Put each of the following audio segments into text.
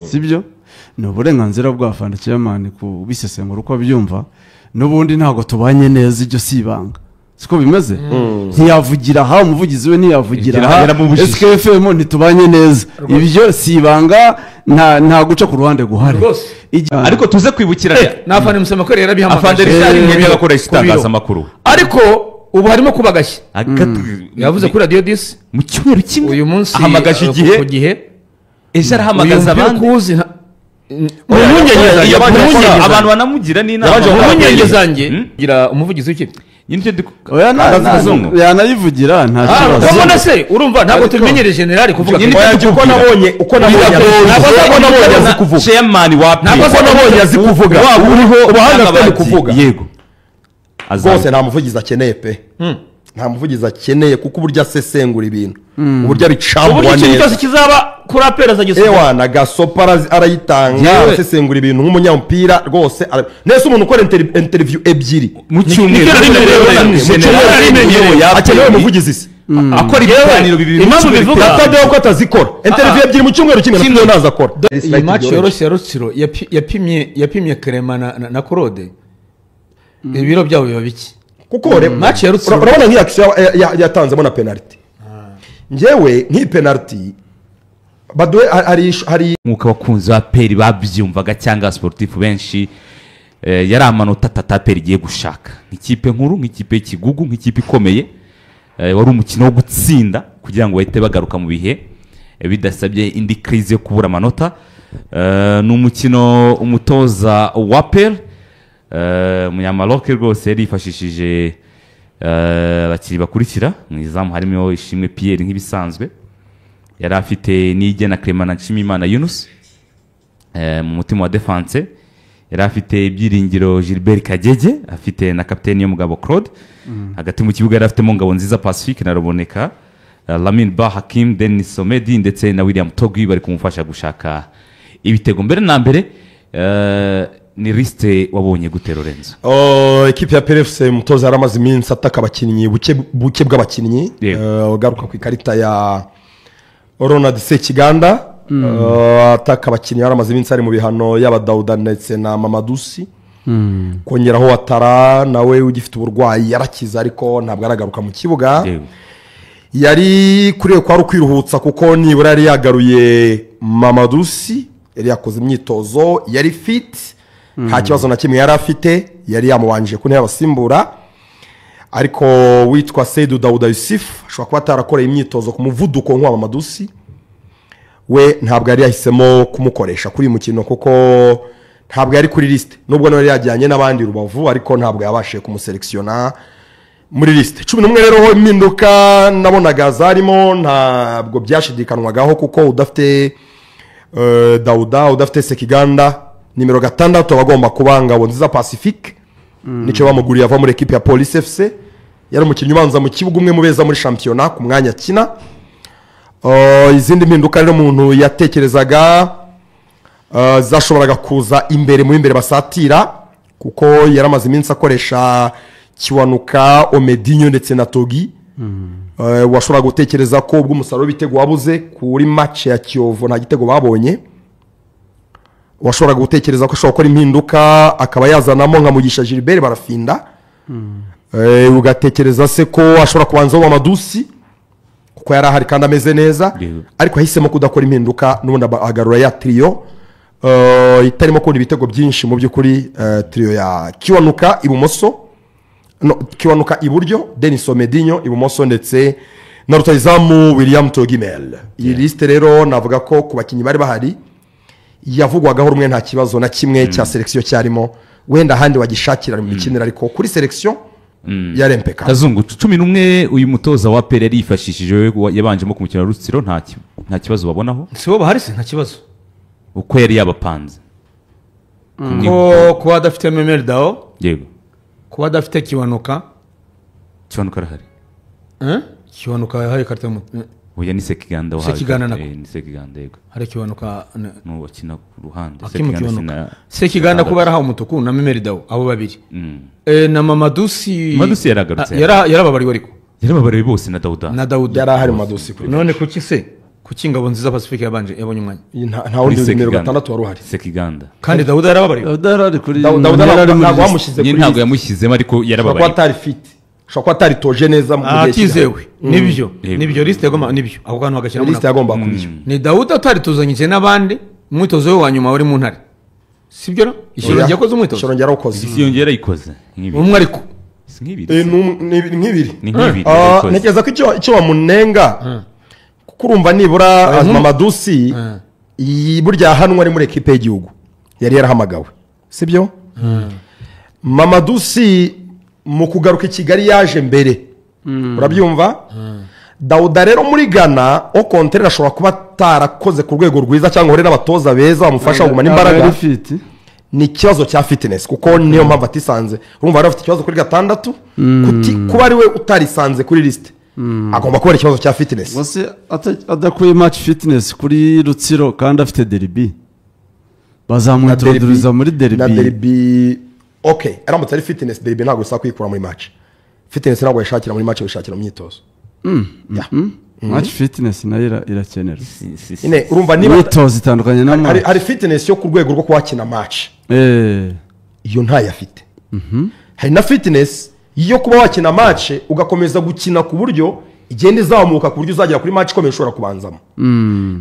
sibyo ni uburenganzira bwa fanda chairman ku bisesengura uko byumva n'ubundi ntago tubanye neza ibyo sibanga siko bimeze ntiyavugira ha umuvugizi we ntiyavugira ha SKFM ntitubanye neza ibyo sibanga nta guca ku ruhande guhari ariko tuze kwibukira nafane musema ko rero bihamagaje afande ari nk'ibyo bakoresha itangaza makuru ariko ubu harimo kubagashya yavuze kuri radio 10 mu cyumweru kimwe uyu munsi ahamagaje igihe ejo arahamagaza abandi abantu banamugira n'inama umunyenge zanjye gira umuvugizi w'ikipe yanayivugira nta kibazo ubona se urumva ntabwo tumenyere general kuvuga uko nabonye azi kuvuga chairman wa nabonye azi kuvuga uriho ubuhanga bwo kuvuga yego rwose nta muvugizi akeneye pe nta muvugizi akeneye kuko uburyo asesengura ibintu uburyo abicambwa neza uburyo cyose kizaba kuri apera ewa na gasopa arayitanga asesengura ibintu nk'umunyamupira rwose nese umuntu ukora interview ebyiri mu cyumweru akeneye umuvugizi se akora ibiganiro bibiri impamvu bivuga atadeo ko atazikora interview ebyiri mu cyumweru kimwe nazo akora iyi match yoroshye ya Rutsiro yapimye Clement na Claude ibiro byabo biba biki kuko match ya Rutsiro urabona nk'iyi action yatanzemo na penalty ngewe nk'iyi penalty badwe hari nkuko abakunzi ba peri babyumvaga cyangwa sportif benshi yari amanota tataperi igiye gushaka nk'ikipe nkuru nk'ikipe y'ikigugu nk'ikipe ikomeye wari umukino wo gutsinda kugira ngo bahite bagaruka mu bihe bidasabye indi crise yo kubura amanota ni umukino umutoza wa peri munyamaloke rwose yarifashishije abakiri bakurikira mu izamu harimo Ishimwe Pierre nk'ibisanzwe yari afite n'igena Clement na Nshimiyimana Yunus mu mutima wa defense yari afite Ibyiringiro Gilbert Kagege afite na kapiteni yo Mugabo Claude hagati mu kibuga yari afitemo Ngabo Nziza Pacifique na Roboneka Lamine Ba Hakim Denis Somedi ndetse na William Togwi bari kumufasha gushaka ibitego mbere na mbere ni liste wabonye gute Lorenzo equipe ya PFC mutoza aramaze iminsi ataka abakinnyi buke bw'abakinnyi ugaruka ku ikarita ya Ronald Sekiganda ataka abakinnyi aramaze iminsi ari mu bihano y'abadauda ndetse na Mamadusi kongeraho Watara nawe ugifite uburwayi yarakiza ariko ntabwo aragaruka mu kibuga yari kuriye kwa rukwiruhutsa kuko nibura yari yagaruye Mamadusi yari yakoze imyitozo yari fit nta kibazo na kimwe yari afite yari yamubanje ku ntebe y'abasimbura ariko witwa Seydou Daouda Yusuf ashobora kuba atarakoreye imyitozo ku muvuduko nk'uwa Mamadusi we ntabwo yari yahisemo kumukoresha kuri mukino kuko ntabwo yari kuri liste nubwo nawe yajyanye n'abandi Rubavu ariko ntabwo yabashije kumuselektiona muri liste 11 rero ho impinduka nabonaga zarimo ntabwo byashidikanwagaho kuko udafite Daouda udafite Sekiganda nimero 6 abagomba kuba Ngabo Nziza Pacifique nico bamuguriye ava muri equipe ya Police FC yari umukinnyi ubanza mu kibuga umwe mubeza muri championnat ku mwanya kina izindi mpinduka rero umuntu yatekerezaga zashoboraga kuza imbere mu imbere basatira kuko yaramaze iminsi akoresha Kiwanuka Omedinho ndetse na Togi washobora gutekereza ko ubwo umusaruro bitego wabuze kuri match ya Kiyovu nta gitego babonye washobora gutekereza ko ashobora gukora impinduka akaba yazanamo nka Mugisha Gilbert barafinda ugatekereza se ko ashobora kubanza Mamadusi kuko yari ahari kandi ameze neza ariko ahisemo kudakora impinduka n'ubundi agarura ya trio itarimo kubona ibitego byinshi mu by'ukuri trio ya Kiwanuka ibumoso Kiwanuka iburyo Denis Omedinho ibumoso ndetse na rutayizamu William Togimel iyi liste rero navuga ko ku bakinnyi bari bahari yavugwagaho rumwe nta kibazo na kimwe cya selection cyarimo wenda handi wagishakira mu mikinira ariko kuri selection ya Rempeka Kazungu 11 uyu mutoza wa PL yifashishije yabanjemo ku mukino Rutsiro nta kibazo babonaho sibo bahari se nta kibazo uko yari yabapanze ko adafite Memel Dao yego ko adafite Kiwanuka arahari Kiwanuka hari karita oya ni Sekiganda wahaye Sekiganda nako ni Sekiganda yego hari Kiwanuka no wakina ku ruhande Sekiganda kuba araha umutuku na Memel Dao abo babiri na Mamadusi yaragarutse yarababariwe ariko yarababariwe bose na Daouda yari ahari Mamadusi none kuki se kuki ingabo nziza pacifique yabonye umwanya nta wundi nimero 6 wari uhari Sekiganda kandi Dawuda yarababariwe Dawuda kuri ntabwo wamushyize kuri ntabwo yamushyizemo ariko ushobora yarababariwe kuba atari fit ushobora kuba atari toje neza mu gihe atizewe nibyo liste yagomba nibyo ako kantu bagashyiramo liste yagomba kubyo ni Dawuda atari tuzanyije n'abandi umwitozo we wa nyuma wari mu ntare sibyo no ishoro yakoze umwitozo ishoro yarakoze isiyongera ikoze umwe ariko nk'ibiri nk'ibiri ntekereza ko icyo bamunenga kuko urumva nibura Mamadusi burya hanwa ari muri ekipe y'igihugu yari yarahamagawe sibyo Mamadusi mu kugaruka i Kigali yaje mbere urabyumva Dawuda rero muri Ghana au contraire ashobora kuba atarakoze ku rwego rwiza cyangwa uri n'abatoza beza bamufasha kugumana imbaraga ni ikibazo cya fitness kuko niyo mpamvu atisanze urumva bari bafite ikibazo kuri 6 kuba ari we utarisanze kuri liste agomba kuba ari ikibazo cya fitness wase adakuye match fitness kuri Rutsiro kandi afite derby bazamwitroduriza muri derby na derby okay aramutse ari fitness derby ntabwo isa kwikura muri match fitness ntabwo yashakira muri match yashakira mu myitozo match fitness nayo irakenera ine urumva niba myitozo itandukanye na match hari fitness yo ku rwego rwo kwakina match iyo ntayo afite hari na fitness iyo kuba wakina match ugakomeza gukina ku buryo igenda izamuka ku buryo uzagera kuri match ikomeye ushobora kubanzamo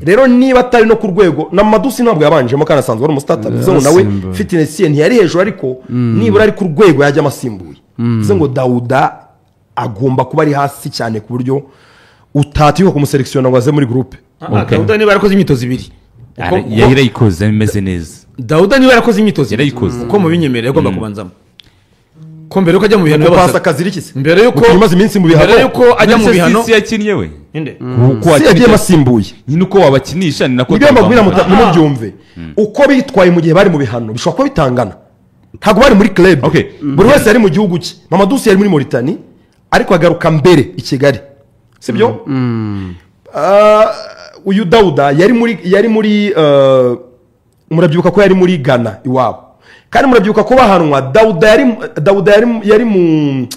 rero niba atari no ku rwego na Madusi ntabwo yabanjemo kandi asanzwe ari umustarter bivuze ngo nawe fitness ye ntiyari hejuru ariko nibura ari ku rwego yajya amasimbuye bivuze ngo Dawuda agomba kuba ari hasi cyane ku buryo utatiwe kumuselektiona ngo aze muri groupe Dawuda niba yarakoze imyitozo ibiri yarayikoze imeze neza Dawuda niba yarakoze imyitozo yarayikoze uko mu binyemerera agomba kubanzamo ko mbere yuko ajya mu bihano pasa akazira iki se mbere yuko umaze iminsi mu bihano mbere yuko ajya mu bihano si yakinnye we inde uko yagiye masimbuye nyine uko wabakinisha ni nako ibyo mbabwira mubyumve uko bitwaye mu gihe bari mu bihano bishobora kuba bitangana ntabwo bari muri club buri wese yari mu gihugu cye Mamadusi yari muri Mauritania ariko agaruka mbere i Kigali sibyo uyu Dawuda yari muri murabyibuka ko yari muri Ghana iwabo kandi murabyibuka ko bahanwa Dawuda yari mu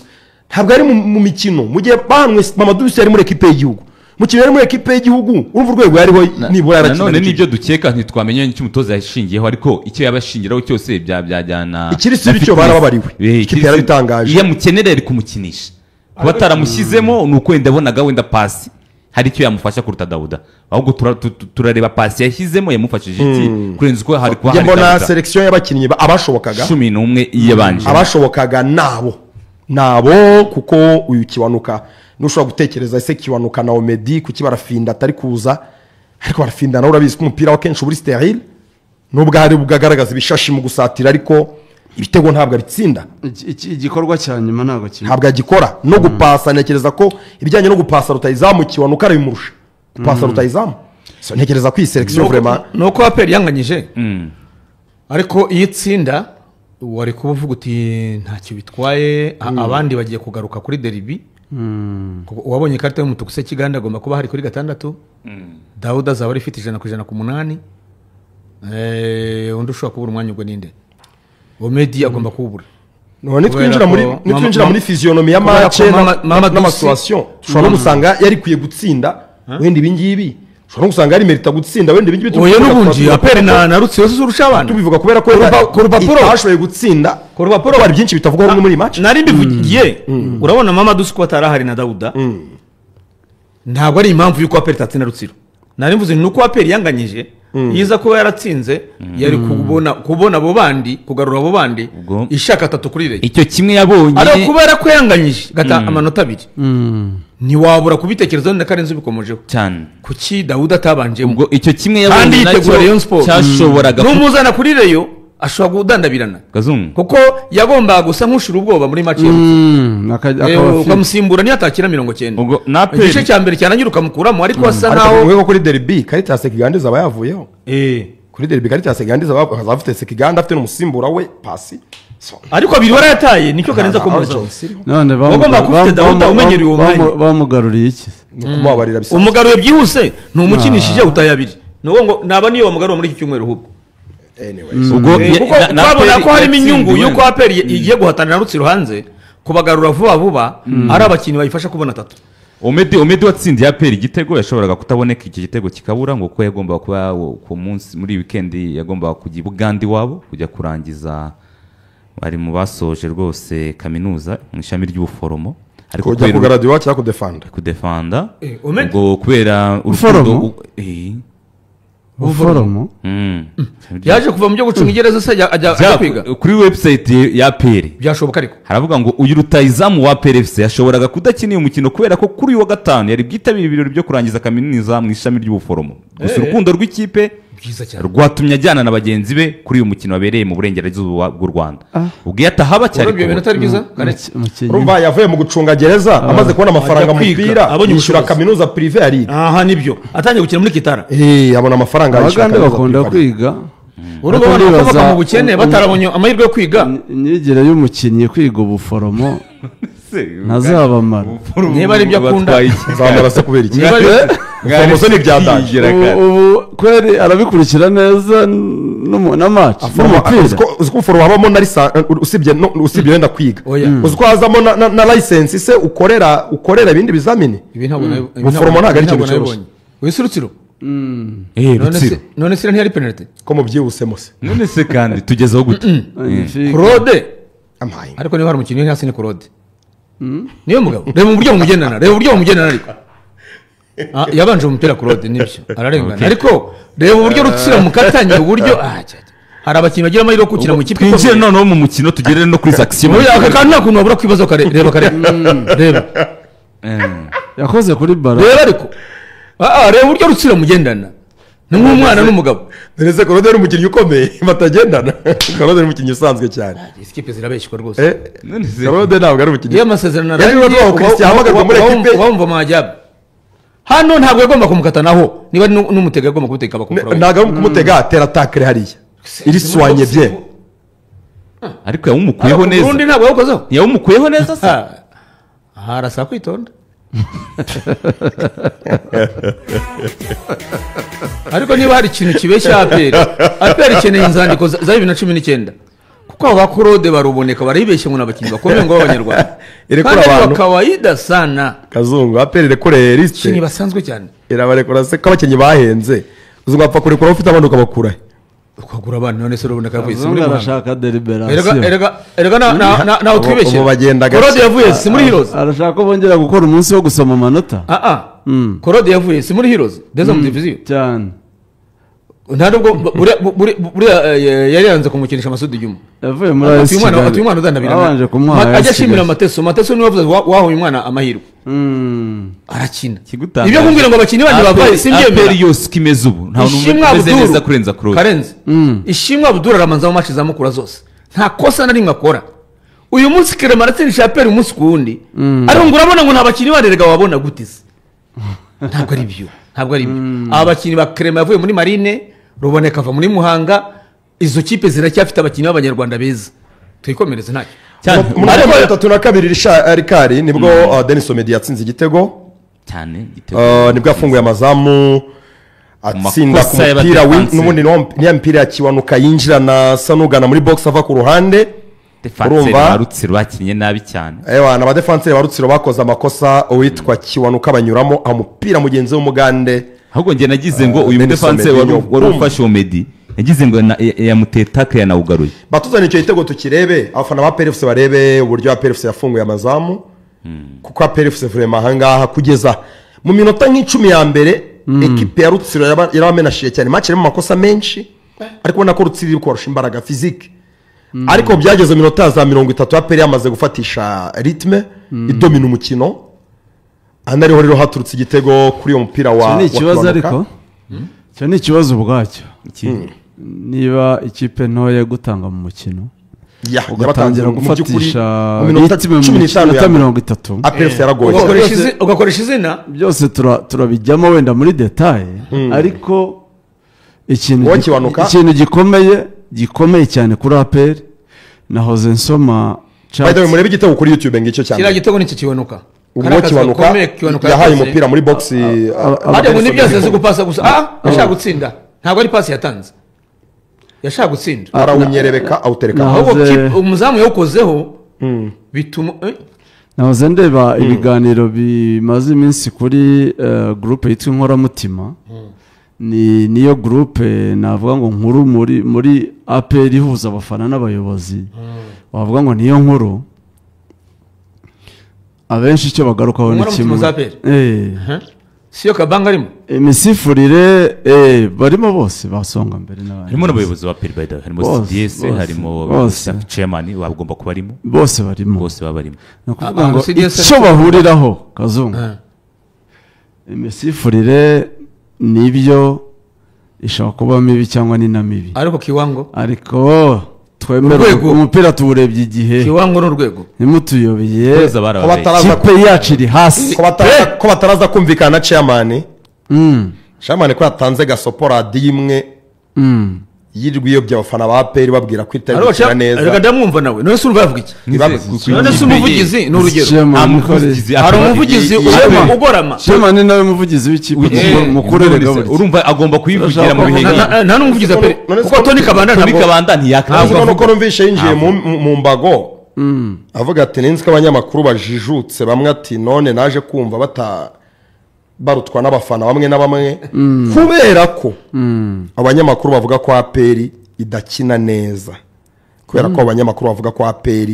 ntabwo yari mu mikino mu gihe bahanwe Mamadusi yari muri ekipe y'igihugu mukino yari muri ekipe y'igihugu urumva urwego yariho nibura yarakina none nibyo dukeka ntitwamenye icyo umutoza yashingiyeho ariko icyo yabashingiraho cyose byajyana ikirisibi cyo barababariwe ikipe yarabitangaje iyo mukenera ari kumukinisha kuba ataramushyizemo ni uko wenda abonaga wenda pasi hari icyo yamufasha kuruta Dawuda ahubwo turareba pasi yashyizemo yamufashije iki kurenza uko hari kuba hari Dawuda selection y'abakinnyi abashobokaga 11 yabanje abashobokaga nabo kuko uyu Kiwanuka nushobora gutekereza ese Kiwanuka na Omedi kuki barafinda atari kuza ariko barafinda nawe urabizi ko umupira wa kenshi uri sterile nubwo hari bugagaragaza ibishashi mu gusatira ariko ibitego ntabwo abitsinda igikorwa cya nyuma ntabwo yagikora no gupasa ntekereza ko ibijyanye no gupasa rutayizamu Kiwanuka arabimurusha gupasa rutayizamu so ntekereza ko iyi selection vraiment nuko APR yanganyije ariko iyi tsinda wari kuvuga uti ntacyo bitwaye abandi bagiye kugaruka kuri derby wabonye ikarita y'umutuku se Kiganda agomba kuba hari kuri 6 Dawuda azaba ari ifite 100% ku 8 undi ushobora kubura umwanya ubwo ninde Omedi agomba kubura nitwinjira muri physionomie ya match n'amasituation ushobora gusanga yari kwiye gutsinda wenda ibingibi ushobora gusanga yari merita gutsinda wenda ibingibi oya n'ubundi APR na Rutsiro z'urusha abantu tubivuga kubera ko ku rupapuro ashoboye gutsinda ku rupapuro hari byinshi bitavugwa muri match nari mbivugiye urabona Mamadusi ko atarahari na Dawuda ntabwo ari impamvu yuko APR itatsinda Rutsiro nari mvuze nuko APR yanganyije yiza ko yaratsinze yari kubona abo bandi kugarura abo bandi ishaka 3 kuri rege icyo kimwe yabonye ari kubera ko yanganyije gata amanota 2 ni wabura kubitekerezo na Karenzo bikomojeho cyane kuki Dawuda atabanje ubwo icyo kimwe yabonye kandi yitegura Rayon Sport cyashoboraga numuzana kuri Rayon ashobora kudandabirana Kazungu kuko yagomba gusa nkushira ubwoba muri match ukamusimbura ni atakira 90 igice cya mbere cyananyuruka mukuramo ariko asa naho wewe kuri derby Caritas Sekiganda zaba yavuyeho kuri derby Caritas Sekiganda zaba afite Sekiganda afite n'umusimbura we pasi ariko abiri warayataye nicyo Karenza ko muzo none bagomba kufite Dawuda umenyereye uwo mwanya bamugaruriye iki kumubabarira bisa umugaruye byihuse ntumukinishije utayabiri nuwo ngo naba niyo bamugaruye muri iki cyumweru hubwo ubwo babona ko harimo inyungu yuko APR igiye guhatanira Rutsiro hanze kubagarura vuba ari abakinnyi bayifasha kubona 3 Omedi watsindiye APR igitego yashoboraga kutaboneka iki gitego kikabura ngo ko yagombaga kuba ku munsi muri weekend yagombaga kujya Buganda iwabo kujya kurangiza bari mu basoje rwose kaminuza mu ishami ry'ubuforomo ariko kujya kugaradiwa cyangwa kudefanda ubwo kubera uforomo uforomo yaje kuva mu byo gucunga igereza se ajya kwiga kuri website ya APR byashoboka ariko haravuga ngo uyu rutayizamu wa APR FC yashoboraga kudakina uyu mukino kubera ko kuri uyu wa gatanu yari bwitabiriye ibirori byo kurangiza kaminuza mu ishami ry'ubuforomo gusa urukundo rw'ikipe rwatumye ajyana na bagenzi be kuri uyu mukino wabereye mu burengerazuba bw'u Rwanda ubwo yatahaba cyari ibyo bintu atari byiza urumva yavuye mu gucunga gereza amaze kubona amafaranga mu mupira yishyura kaminuza prive yari aha nibyo atangiye gukina muri Kitara abona amafaranga abagande bakunda kwiga urumva bakavuga mu bukene batarabonye amahirwe yo kwiga imyigire y'umukinnyi kwiga ubuforomo ntazabamara niba ari ibyo akunda nzamara se kubera iki ubuforomo se n'ibyadanje ubu kweri arabikurikira neza na match n'umupira uzi ko ubuforomo habamo na usibye wenda kwiga uzi ko hazamo na license se ukorera ibindi bizamini ubuforomo ntabwo ari ikintu cyoroshye wese Rutsiro Rutsiro none se ntiyari penalty ko mubyihusemo se none se kandi tugezeho gute Claude ariko niba hari umukinnyi ntiyasi ni Claude niyo mugabo reba uburyo bumugendana ariko yabanje umupira Claude nibyo ararengana ariko reba uburyo Rutsiro mukatanye uburyo hari abakinnyi bagira amahirwe yo gukina mu kipe twinjiye noneho mu mukino tugere no kuri action aka kandi nta kuntu wabura kwibaza reba yakoze kuri baro reba ariko reba uburyo Rutsiro mugendana ni nk'umwana n'umugabo ndetse Claude ari umukinnyi ukomeye batagendana Claude ari umukinnyi usanzwe cyane izi kipe zirabeshywa rwose Claude ntabwo ari umukinnyi iyo amasezerano wumva amajyaba hano ntabwo yagomba kumukatanaho niba n'umutega yagomba kumutega bakufura ntabwo ari kumutega atera atakire hariya iri soanye bye ariko yawumukuyeho neza urundi ntabwo yawukozeho yawumukuyeho neza se harasa kwitonda ariko niba hari ikintu kibeshya APR ikeneye inzandiko za 2019 kuko abo bakurode baruboneka baribeshye ngo n'abakinnyi bakomeye ngo b'abanyarwanda irekura abantu kawaida sana kazungu APR irekure liste ni basanzwe cyane irabarekura se ko abakinnyi bahenze uzugapfa kurekura ufite abantu ukabakura ukagura abantu none se uraboneka yavuye muri arashaka deliberation erega na utwibeshye Claude yavuye si muri Heroes arashaka ko bongera gukora umunsi wo gusoma amanota Claude yavuye si muri Heroes deuxième division cyane ntabwo yari yanze kumukinisha Masudi Juma yavuye muri AS Kigali ati umwana uzanabira abanje kumuha ajya ashimira Mateso niwe wavuze wahuye umwana amahirwe arakina ibyo kumbwira ngo abakinnyi bandi babaye simbyemera APR yose kimeze ubu nta numeze neza kurenza Claude Karenze ishimwa Abdul aramanza mu match zamukura zose nta kosa na rimwe akora uyu munsi Clement aratsindisha APR umunsi ku wundi ariko ngo urabona ngo nta bakinnyi barerega wabona gutize ntabwo ari byo abakinnyi ba Clement yavuye muri Marine ruboneka ava muri Muhanga izo kipe ziracyafite abakinnyi b'abanyarwanda beza twikomereze ntacyo muri 32 Rikari nibwo Denis Omedi yatsinze igitego cyane nibwo yafunguye amazamu atsinda ku mupira n'ubundi niya mpira yakiwanuka yinjira na sanugana muri box ava ku ruhande urumva Rutsiro bakinye nabi cyane aba defenseur ba Rutsiro bakoze amakosa uwitwa kiwanuka banyuramo umupira mugenzi w'umugande ahubwo nge nagize ngo uyu defenseur wari ufashe Omedi yagize ngo yamuteta yanawugaruye batuzana icyo gitego tukirebe abafana ba PFC barebe uburyo PFC yafunguye amazamu kuko PFC vraiment ahangaha kugeza mu minota nk'icumi ya mbere equipe ya Rutsiro yaramenashiye cyane match irimo makosa menshi ariko ubona ko Rutsiro iri kurusha imbaraga physique ariko byageze mu minota za 30 APR yamaze gufatisha rythme idomina umukino anariho rero haturutse igitego kuri uwo mupira wa ni ikibazo ariko cyo ni ikibazo ubwacyo niba ikipe ntoya gutanga mu mukino ugatangira gufatisha mu minota 30 APR yaragoye ugakoresha izina byose turabijyamo wenda muri detail ariko ikintu gikomeye cyane kuri APR nahoze nsoma Bayda murebe igitego kuri YouTube ngicyo cyane kira gitego nicyo kiwanuka ubwo kiwanuka yahaye umupira muri box ajya ngo nibyo azi gupasa gusa yashaka gutsinda ntabwo ari pasi yatanze yashaka gutsinda arawunyerebeka awutereka ahubwo umuzamu yawukozeho bituma nahoze ndeba ibiganiro bimaze iminsi kuri gurupe yitwa inkoramutima niyo gurupe navuga ngo nkuru muri APR ihuza abafana n'abayobozi wavuga ngo niyo nkuru abenshi icyo bagarukaho ni kimwe siyo kabanga arimo imisifurire barimo bose basonga mbere n'abandi harimo n'abayobozi ba APR bayida harimo CDS harimo chairman bagomba kuba barimo bose barimo bose baba barimo no kuvuga ngo icyo bahuriraho kazungu imisifurire nibyo ishobora kuba mibi cyangwa ni na mibi ariko kiwango ariko twemera umupira tuwurebye igihe kiwango n'urwego nimutuyobeye kipe yacu iri hasi ko bataraza kumvikana na chairman chairman ko yatanze gasopo radiyo imwe yirwiyobye abafana ba APR babwira ko itari gukina neza reka ndamwumva nawe none se urumva yavuga iki none se umuvugizi ni urugero hari umuvugizi ugorama chairman nawe umuvugizi w'ikipe mukurere gaburi urumva agomba kuyivugira mu bihe nta n'umuvugizi APR kuko Tony Kabanda ntiyakaza nuko numvishe yinjiye mu mbago avuga ati ninzi ko abanyamakuru bajijutse bamwe ati none naje kumva barutwa n'abafana bamwe na bamwe kubera ko abanyamakuru bavuga ko APR idakina neza kubera ko abanyamakuru bavuga ko APR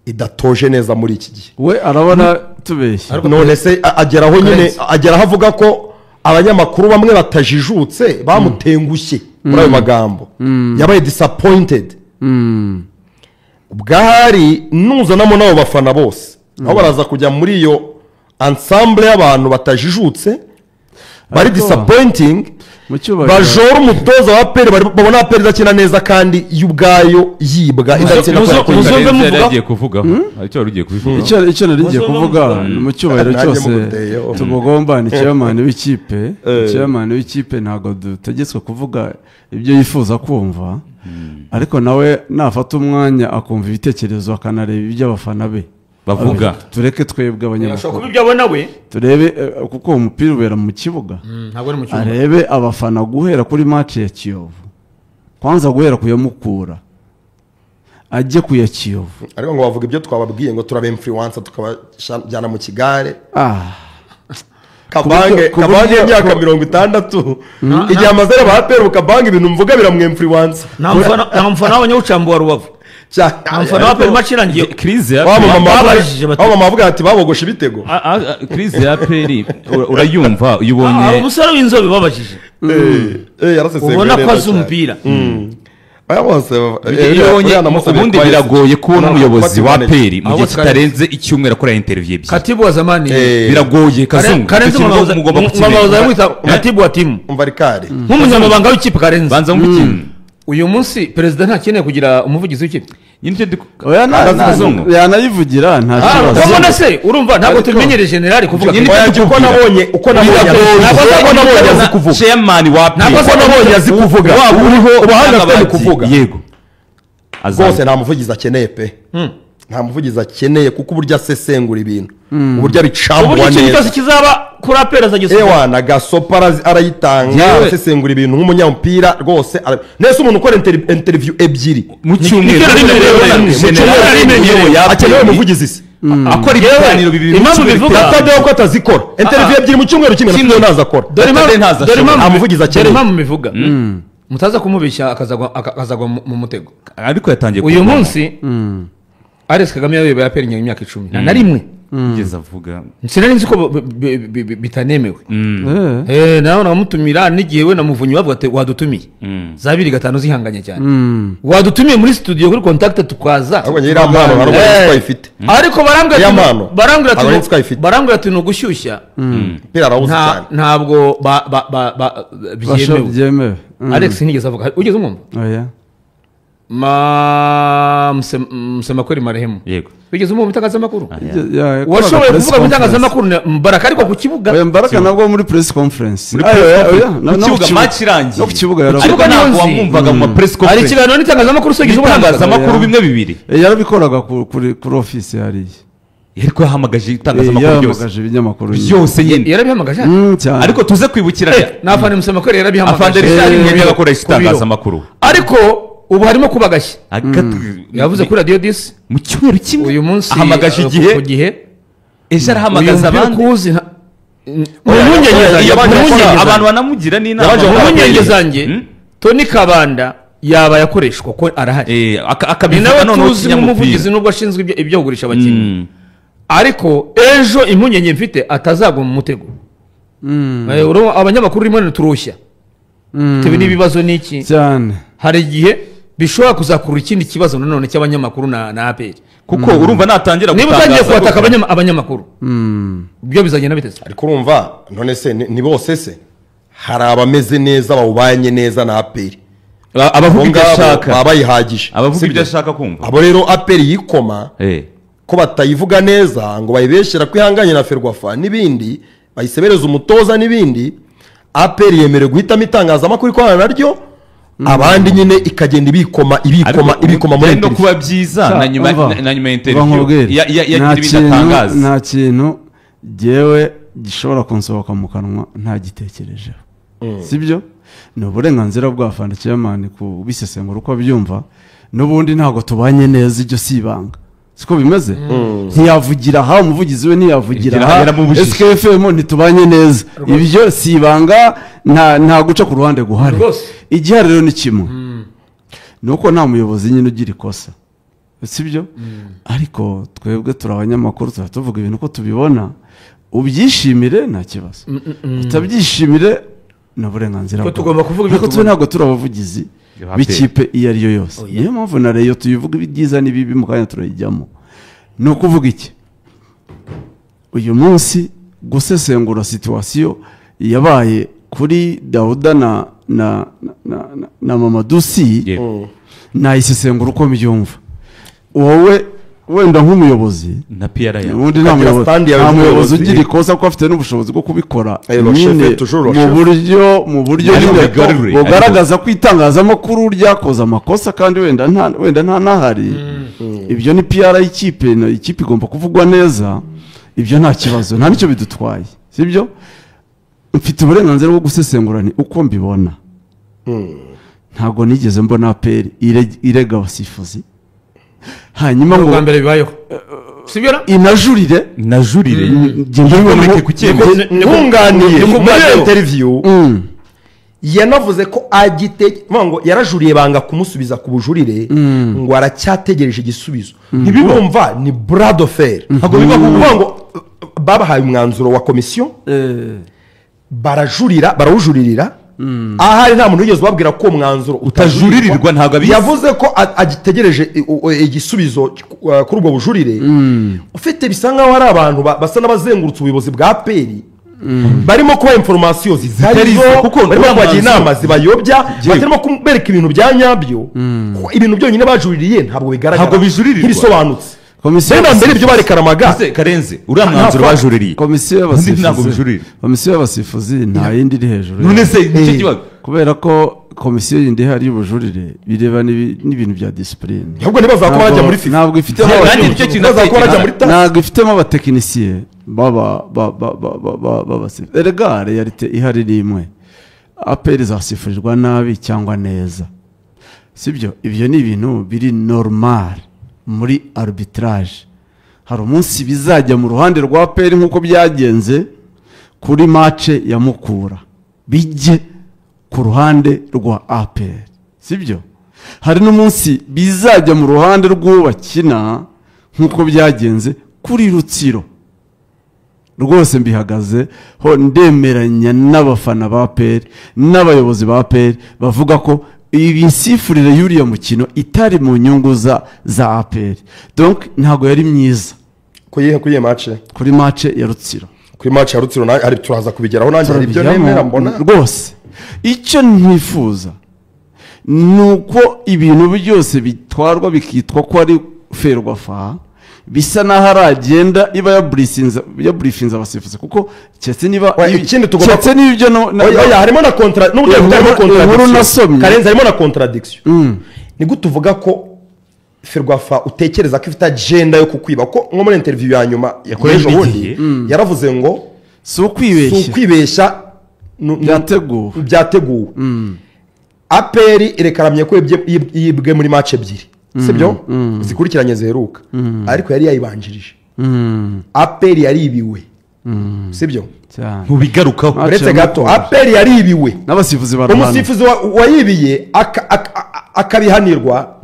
idatoje neza muri iki gihe we arabona tubeshya none se ageraho nyine ageraho avuga ko abanyamakuru bamwe batajijutse bamutengushye muri ayo magambo yabaye disappointed ubwahari nuzanamo n'abo bafana bose aho baraza kujya muri iyo ensemble y'abantu batajijutse bari disappointing bajora umutoza wa APR babona APR idakina neza kandi y'ubwayo yibwa idakina yagiye kuvuga icyo narigiye kuvuga mu cyubahiro cyose tubugomba ni chairman w'ikipe ntabwo dutegetswe kuvuga ibyo yifuza kumva ariko nawe nafata umwanya akumva ibitekerezo akanareba iby'abafana be bavuga tureke twebwe abanyamakuru kuko ibyo abona we turebe kuko umupira ubera mu kibuga arebe abafana guhera kuri match ya Kiyovu kwanza guhera kuyamukura ajye kuya Kiyovu ariko ngo bavuga ibyo twababwiye ngo turabe influencer tukabajyana mu kigare kabange y'imyaka 60 igihe amazere ba APR kabange ibintu mvuga biramwinfluencer nta mfana w'abanyawucambu wa Rubavu amfana wa APR macirangiye crise ya mama bavuga ati babogoshe ibitego crise ya APR urayumva uyubonye umusore w'inzobe babajije ubona ko azi umupira ubundi biragoye kubona umuyobozi wa APR mu gihe kitarenze icyumweru akora interview ebyiri katibu wa zamani biragoye kazungu mugomba kukimenya katibu wa timu umvarikari nk'umunyamabanga w'ikipe Karenzi banza ngukine uyu munsi perezida ntakeneye kugira umuvugizi w'ikipe yanayivugira nta kibazo ubona se urumva ntabwo tumenyere generali kuvuga uko nabonye azi kuvuga chairman wa APR ntabwo nabonye azi kuvuga waba uriho ubuhanga bwo mu kuvuga yego rwose nta muvugizi akeneye pe nta muvugizi akeneye kuko uburyo asesengura ibintu uburyo abicambura neza uburyo cyose kizaba kuri APR azagisoma na gasopa arayitanga asesengura ibintu nk'umunyamupira rwose nese umuntu ukora interview ebyiri mu cyumweru akeneye umuvugizi se akora ibiganiro bibiri impamvu bivuga atadeho ko atazikora interview ebyiri mu cyumweru kimwe nazo akora dore amuvugizi akeneye impamvu bivuga mutaza kumubeshya akazagwa mu mutego ariko yatangiye uyu munsi Alex Kagame yayoboye APR imyaka 10 na rimwe ngeze avuga sinari nzi ko bitanemewe nawe namutumira n'igihe we namuvunyi bavuga ati wadutumiye za 2-5 zihanganye cyane wadutumiye muri studio kuri contact tukaza ahubwo nyiri amano hari ubwo ifite ariko barambwira ati nugushyushya ntabwo byemewe Alex nigeze avuga ugeze umwumva oya msema kweli marehemu yego bigeze mu bitangazamakuru washoboye kuvuga mu bitangazamakuru Mbaraka ariko ku kibuga Mbaraka nabwo muri press conference ku kibuga match irangiye no ku kibuga ariko ntabwo wamwumvaga mu press conference ari kiganiro n'itangazamakuru so itangazamakuru bimwe bibiri yarabikoraga kuri office hariye yariko yahamagaje ibinyamakuru byose nyene yarabihamagaje ariko tuze kwibukiranya nafane musema kweli yarabihamagaje afande Richard ngende gakoresha itangazamakuru ariko ubu harimo kubagashya yavuze kuri radio 10 mu cyumweru kimwe uyu munsi ahamagaje igihe ku gihe ejo arahamagaza abandi abantu banamugira n'inama mu mpungenge zanjye Tony Kabanda yaba yakoreshwa ko arahari akabivuga nawe tuzi nk'umuvugizi nubwo ashinzwe ibyo kugurisha abakinnyi ariko ejo impungenge mfite atazagwa mu mutego abanyamakuru rimwe turushya tewe n'ibibazo n'iki cyane hari igihe bishobora kuzakurura ikindi kibazo nanone cy'abanyamakuru na APR kuko urumva natangira niba utangiye kwataka abanyamakuru byo bizagenda biteze ariko urumva none se ni bose se hari abameze neza bawubanye neza na APR abavuga ibyo ashaka baba bayihagije abavuga ibyo ashaka kumva abo rero APR yikoma ko batayivuga neza ngo bayibeshyira kwihanganye na Ferwafa n'ibindi bayisebereza umutoza n'ibindi APR yemerewe guhitamo itangazamakuru ikorana naryo abandi nyine ikagenda ibikoma muri no kuba byiza na nyuma interview yagira ibidatangaza nta kintu jewe gishobora kunsohoka mu kanwa nta gitekerejeho sibyo ni uburenganzira bwa Fanda Chairman ku bisesengura uko byumva n'ubundi ntago tubanye neza ibyo sibanga siko bimeze ntiyavugira aha umuvugizi we ntiyavugira aha SKFM ntitubanye neza ibyo sibanga nta guca ku ruhande guhari igihe rero ni kimwe nuko nta muyobozi nyine ugira ikosa sibyo ariko twebwe turi abanyamakuru tuvuga ibintu ko tubibona ubyishimire nta kibazo utabyishimire ni uburenganzira bwawe twe ntabwo turi abavugizi b'ikipe iyo ari yo yose niyo mpamvu na reyo tuyivuga ibyiza n'ibibi mu kanya turayijyamo ni ukuvuga iki uyu munsi gusesengura situwasiyo yabaye kuri Dawuda na Mamadusi nayisesengura uko mbyumva wowe wenda nk'umuyobozi na PRA ubundi nta muyobozi ugira ikosa ko afite n'ubushobozi bwo kubikora mu buryo bugaragaza ko itangazamakuru ryakoze amakosa kandi wenda nta nahari ibyo ni PRA y'ikipe igomba kuvugwa neza ibyo nta kibazo nta nicyo bidutwaye sibyo mfite uburenganzira bwo gusesengura ni uko mbibona ntago nigeze mbona APR irega abasifuzi hanyuma ngo mbere bibayeho sibyo inajurire ngomeke nkunganiye muri interview yanavuze ko ngo yarajuriye banga kumusubiza ku bujurire ngo aracyategereje igisubizo ntibibumva ni bras de fer ntabwo biba kuvuga ngo babahaye umwanzuro wa komisiyo barawujuririra ahari nta muntu wigeze ubabwira ko umwanzuro utajuririrwa ntabwo abizi yavuze ko agitegereje igisubizo kuri ubwo bujurire ufite bisa nkaho hari abantu basa n'abazengurutse ubuyobozi bwa APR barimo kuba information zitarizo barimo kubagira inama zibayobya barimo kubereka ibintu bya nyabyo ibintu byonyine bajuririye ntabwo bigaragara ntabwo bijuririrwa ntibisobanutse komisiyo mbere ibyo barekaramaga Karenze uriya mwanzuro bajuririye komisiyo y'abasifuzi nta yindi iri hejuru none se nicyo kibazo kubera ko komisiyo yindi ihari y'ubujurire bireba n'ibintu bya discipline ahubwo ntibazako barajya muri FIFA ntabwo ifitemo abatekinisiye b'abasifuzi erega realite ihari ni imwe APR zasifurirwa nabi cyangwa neza sibyo ibyo ni ibintu biri normal muri arbitrage hari umunsi bizajya mu ruhande rwa APR nk'uko byagenze kuri match ya Mukura bijye ku ruhande rwa APR sibyo hari n'umunsi bizajya mu ruhande rw'ubakina nk'uko byagenze kuri Rutsiro rwose mbihagaze ho ndemeranya n'abafana ba APR n'abayobozi ba APR bavuga ko ibisifurire y'uriya mukino itari mu nyungu za APR donc ntago yari myiza kuyihe match kuri match ya Rutsiro ari turaza kubigeraho nanjye hari ibyo nemera mbona rwose icyo ntifuza nuko ibintu byose bitwarwa bikitwa ko ari Ferwafa bisa naho aragenda iba yabrifinze abasifuzi kuko cyetse niba ikindi tugomba cyetse n'ibyo harimo na contract n'uburyo bwa contradiction Karenze harimo na contradiction ni gute uvuga ko Ferwafa utekereza ko ifite agenda yo kukwiba ko nko muri interview ya nyuma yakoreje ubundi yaravuze ngo si ukwibeshya byateguwe APR irekaramye ko yibwe muri match ebyiri sibyo zikurikiranye zeruka ariko yari yayibanjirije aperi yaribiwe sibyo cyane ntubigarukaho uretse gato aperi yaribiwe n'abasifuzi barahana umusifuzi wayibiye akabihanirwa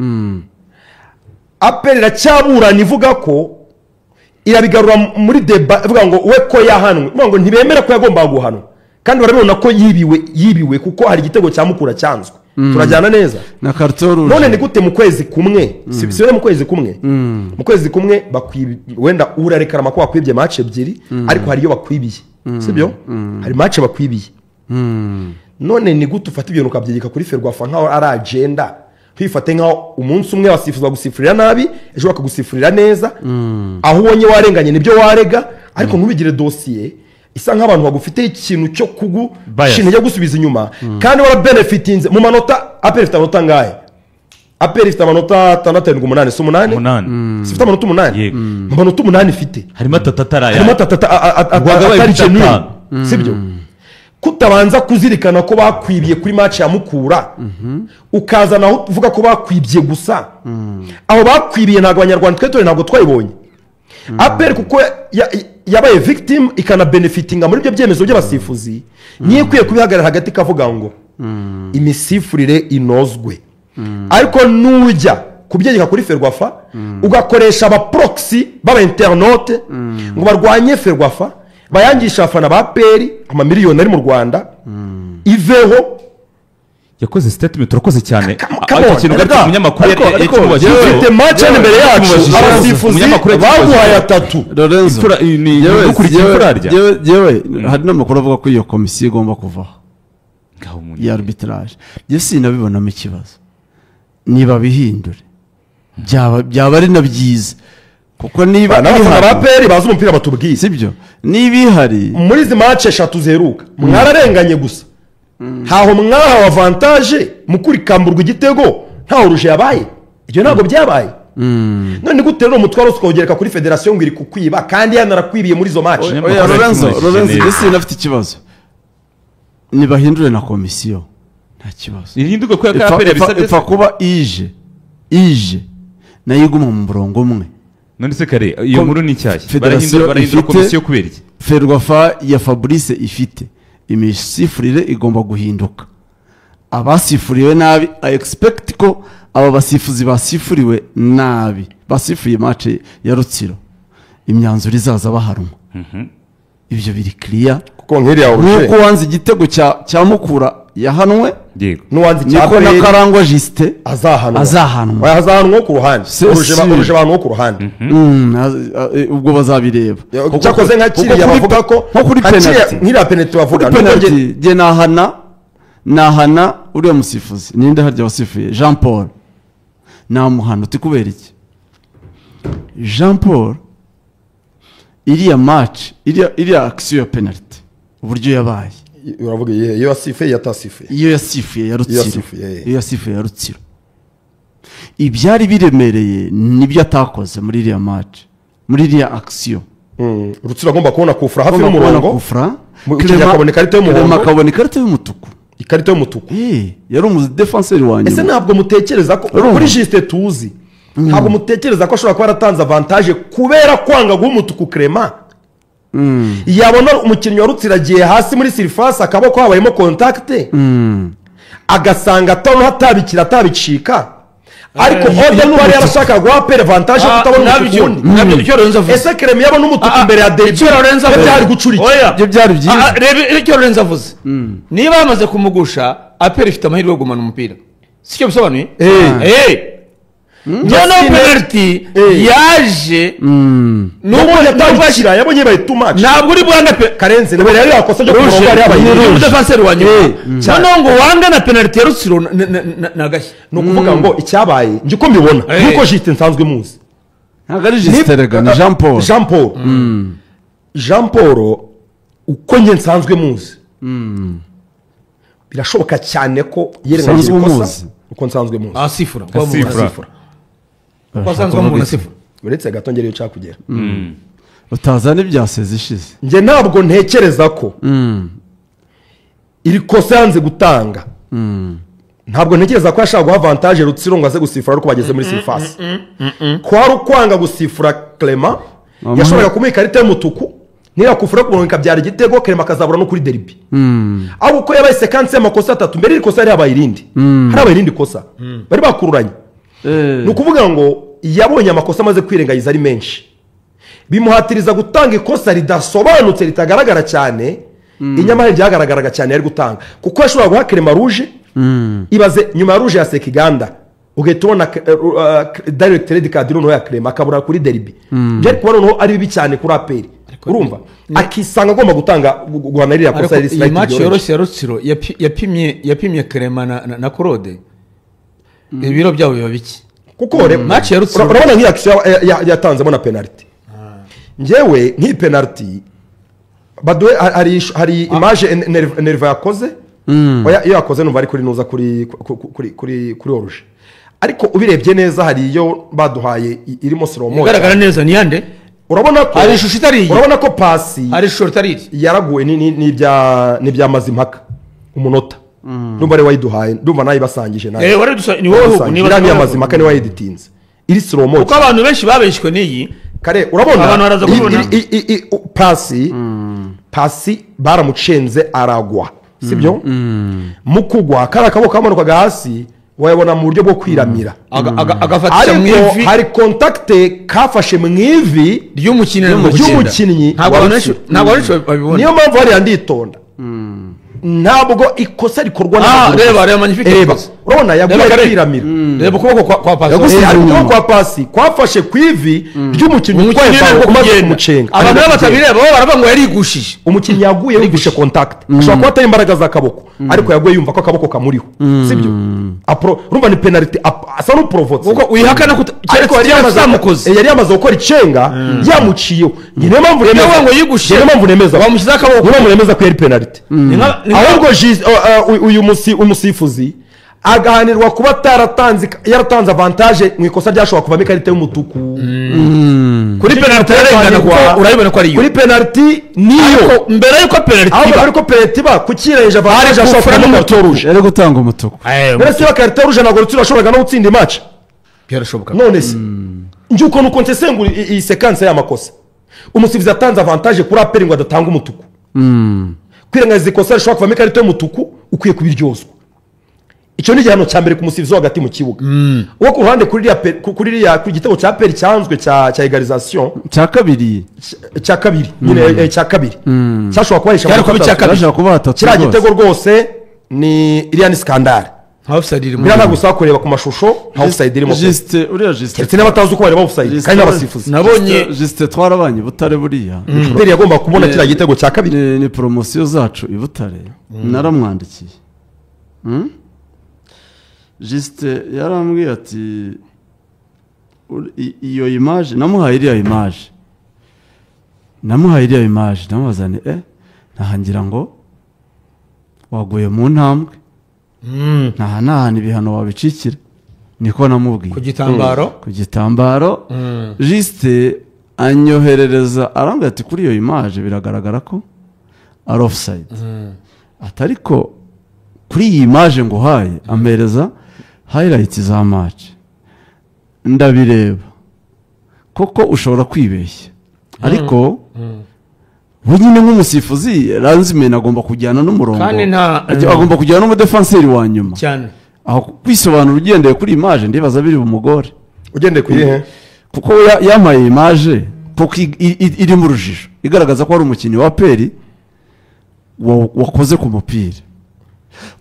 aperi iracyaburana ivuga ko irabigarura muri deba ivuga ngo we ko yahanwe ivuga ngo ntibemera ko yagombaga guhanwa kandi barabibona ko yibiwe kuko hari igitego cya Mukura cyanzwe turajyana neza na karito ruje none ni gute mu kwezi kumwe sibe mu kwezi kumwe mu kwezi kumwe wenda urarekarama ko bakwibye match ebyiri ariko hari iyo bakwibiye sibyo hari match bakwibiye none ni gute ufata ibyo ukabyegeka kuri Ferwafa nkaho ari agenda kwifate nkaho umunsi umwe wasifuzwa gusifurira nabi ejo bakagusifurira neza aho ubonye warenganye nibyo warega ariko ntubigire dosiye isa nk'abantu bagufite ikintu cyo kugushinja cyo gusubiza inyuma kandi wara benefitinze mu manota aperi ifite amanota ngahe aperi ifite amanota 6.8 si 8 ifite amanota 8 mu manota 8 ifite harimo atataraya harimo atari sibyo kutabanza kuzirikana ko bakwibiye kuri match ya Mukura ukazana aho uvuga ko bakwibye gusa aho bakwibiye ntabwo abanyarwanda twetore ntabwo twayibonye aperi kuko yabaye victim ikana benefitinga muri ibyo byemezo by'abasifuzi niye kwiye kubihagarara hagati kavuga ngo imisifurire inozwe ariko nujya kubyegeka kuri Ferwafa ugakoresha aba proxy baba internaute ngo barwanye Ferwafa bayangisha afana ba peri amamiliyoni ari mu Rwanda iveho yakoze statement urakoze cyane ikintu gato umunyamakuru ufite match imbere yacu abasifuzi baguhaye atatu Lorenzo ukurikiye imfurarya yewe hari n'amakuru avuga ko iyo komisiyo igomba kuvaho ya arbitrage je sinabibonamo ikibazo niba bihindure byaba ari na byiza kuko niba n'abaperi bazi umupira batubwiye sibyo niba ihari muri izi match eshatu zeruka mwararenganye gusa haho mwahawe avantage mukurikamburwa igitego ntaho uruje yabaye ibyo ntabwo byabaye none gute rero umutwaro uskogereka kuri federation ngo iri kukwiba kandi yanarakwibiye muri izo match Lorenzo ese nafite ikibazo nibahindure na komisiyo nta kibazo irindurwe ko yakapere bisabye ipfa kuba ije nayo iguma mu murongo umwe none se kare iyo nkuru ni cyashye barahindura komisiyo kubera iki Ferwafa ya Fabrice ifite imisifurire igomba guhinduka abasifuriwe nabi I expect ko aba basifuzi basifuriwe nabi basifuriye match ya Rutsiro imyanzuro izaza baharumwa ibyo biri clear kuko nkiriya urushe nuko wanze igitego cya Mukura yahanwe yego nuwanze niko na Karangwa Juste azahanwa ku ruhande uruje abantu ku ruhande ubwo bazabireba cyakoze nka kiriya bavuga ko nko kuri penalty nkiriya penalty bavuga penalty je nahana uriya musifuzi ninde harya wasifuye Jean Paul namuhano tikubera iki Jean Paul iriya match iriya action ya penalty uburyo yabaye uravuga iyo yasifuye yatasifuye iyo yasifuye ya Rutsiro ibyari biremereye nibyo atakoze muri iriya match muri iriya action Rutsiro agomba kubona kufra hafi n'umurongo kufra akabona ikarita y'umuhondo akabona ikarita y'umutuku ikarita y'umutuku yari umudefenseur wanyu ese ntabwo mutekereza ko kuri Juste tuzi ntabwo mutekereza ko ashobora kuba yaratanze avantage kubera kwanga guha umutuku Clement yabona umukinnyi wa Rutsiro agiye hasi muri surface akaboko habayemo contact agasanga atabikira atabicika ariko Ode n'uwari yarashaka guha pere avantage kutabona umutuku nabyo icyo Lorenzo avuze ese Clement yabona umutuku imbere ya Derby byari gucurika ibyo byari byiza rebe icyo Lorenzo avuze niba bamaze kumugusha aperi ifite amahirwe yo gumana umupira sicyo bisobanuye none penalty yaje nuko yatabikira yabonye bayi too much ntabwo uri bwanga Karenze nabere yari yakosa cyo kurongo yari yabaye defenseur wanyu none ngo wanga na penalty ya Rutsiro nagashye no kuvuga ngo icyabaye nje ko mbibona nuko Juste nsanzwe muzi ntabwo ari Juste rega ni Jean Paul uko nge nsanzwe muzi birashoboka cyane ko yerengaje ikosa uko nsanzwe muzi asifura kwasanzwe mu nasifura uretse gato ngere yo cyakugera utazana ibyaseze ishize nge ntabwo ntekereza ko iri kosa yanze gutanga ntabwo ntekereza ko yashaka guha avantage Rutsiro ngo aze gusifura ariko bageze muri surface kwari ukwanga gusifura Clement yashoboraga kumuha ikarita y'umutuku ntiyakufura ku murongo ikabyara igitego Clement akazabura no kuri derby aho uko yabaye sekansi y'amakosa 3 mbere y'ikosa yari habaye irindi hari habaye irindi kosa bari bakururanye ni ukuvuga ngo yabonye amakosa amaze kwirengagiza ari menshi bimuhatiriza gutanga ikosa ridasobanutse ritagaragara cyane inyamahanga ryagaragaraga cyane yari gutanga kuko yashobora guha Clement rouge ibaze nyuma ya rouge ya Sekiganda ugahita ubona direct red card noneho ya Clement akabura kuri derby byari kuba noneho ari bibi cyane kuri APR urumva akisanga agomba gutanga guhanarira kosa yari iyi match yoroshye ya Rutsiro yapimye Clement na Claude ibiro byabo biba biki kuko match ya Rutsiro urabona nk'iya action yatanzemo na penalty njyewe nk'iyi penalty baduwe hari image nerve yakoze iyo yakoze numva ari kuri nuza kuri Orange ariko ubirebye neza hari iyo baduhaye irimo slow motion igaragara neza ni yande urabona ko ari ishusho itari urabona ko pasi ari ishusho itari yaraguwe ni bya mazimpaka umunota ndumva ari wayiduhaye ndumva nayo basangije nayo wari dusanga ni wowe huko niba ni mazimpaka ni wayiditinze iri slow motion kuko abantu benshi babeshwe niyi kare urabona abantu baraza kubona pasi baramucenze aragwa sibyo mukugwa kara kaboko kamanukaga hasi wayabona mu buryo bwo kwiramira agafatisha mu ivi hari kontakte kafashe mu ivi ry'umukinnyi ntabwo abantu babibona niyo mpamvu hari yanditonda ntabwo ikosa rikorwa reba magnifique urabona yaguye kwiramira reba ukuboko kwa pasi ukuboko kwa pasi kwafashe ku ivi ry'umukinnyi umaze kumucenga abantu batabireba bo baravuga ngo yarigushije umukinnyi yaguye yigushe contact ashobora kuba atari imbaraga z'akaboko ariko yaguye yumva ko akaboko kamuriho sibyo urumva ni penalty asa n'uprovotse kuko uyihakana ko yari yamaze gukora icenga yamuciyeho niyo mpamvu nemeza wamushyize akaboko niyo mpamvu nemeza ko yari penalty ahubwo uyu umusifuzi agahanirwa kuba yaratanze avantage mu ikosa ryashobora kuvamo ikarita y'umutuku kuri penalty yarengana kuko urayibona ko ari yo kuri penalty niyo mbere yuko penalty ahubwo ariko penalty ba kukirenje avantage ashobora kuvamo umutuku rouge yari gutanga umutuku rero se ikarita rouge ntabwo Rutsiro ashoboraga no gutsinda match byarashoboka none se njuko nuko nsesengura iyi sequence y'amakosa umusifuzi atanze avantage kuri APR ngo adatanga umutuku kwirengagiza ikosa rishobora kuvamo ikarita y'umutuku ukwiye kubiryozwa icyo ni igihano cya mbere ku musifuzi hagati mu kibuga uwo ku ruhande kuri igitego cya APR cyanzwe cya egalisation cya kabiri nyine cya kabiri cyashobora kubahisha kiriya gitego rwose ni iriya ni skandale nta gusa kureba ku mashusho nta offside irimo keretse n'abatazi uko bareba offside kandi n'abasifuzi nabonye jisite twarabanye Butare buriya APR yagomba kubona kiriya gitego cya kabiri ni poromosiyo zacu i Butare naramwandikiye jisite yarambwiye ati iyo imaje namuhaye iriya imaje namubazane ntahangira ngo waguye mu ntambwe ntahanahana ibihano wabicikira niko namubwiye ku gitambaro jisite anyoherereza arambwira ati kuri iyo imaje biragaragara ko ari offside atari ko kuri iyi imaje ngo uhaye ampereza highlights za match ndabireba koko ushobora kwibeshya ariko nyine nk'umusifuzi ranzimena agomba kujyana n'umurongo agomba kujyana n'umudefanseri wa nyuma cyane aho kwisobanura ugendeye kuri image ndibaza biri bumugore ugendeye kuri kuko yamaye image kuko iri mu rujijo igaragaza ko ari umukinnyi wa APR wakoze ku mupira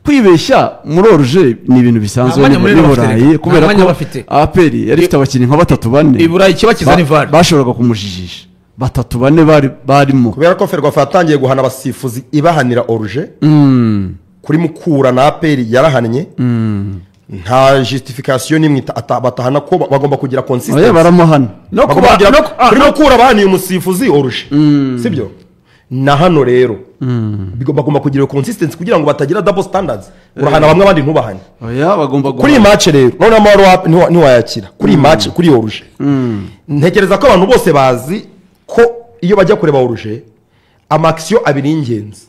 kwibeshya muri oruje ni ibintu bisanzwe muri Burayi kubera ko APR yari ifite abakinnyi nka 3-4 i Burayi kibakiza ni VAR bashoboraga kumujijisha 3-4 barimo kubera ko Ferwafa yatangiye guhana abasifuzi ibahanira oruje kuri Mukura na APR yarahannye nta justification nimwe batahana ko bagomba kugira consistency baramuhana no kuri Mukura bahaniye umusifuzi oruje sibyo na hano rero bagomba kugira consistency kugira ngo batagira double standards urahana bamwe abandi ntubahane bagomba kuri match rero none amaro ntiwayakira kuri match kuri oruje ntekereza ko abantu bose bazi ko iyo bajya kureba oruje amaction abiri y'ingenzi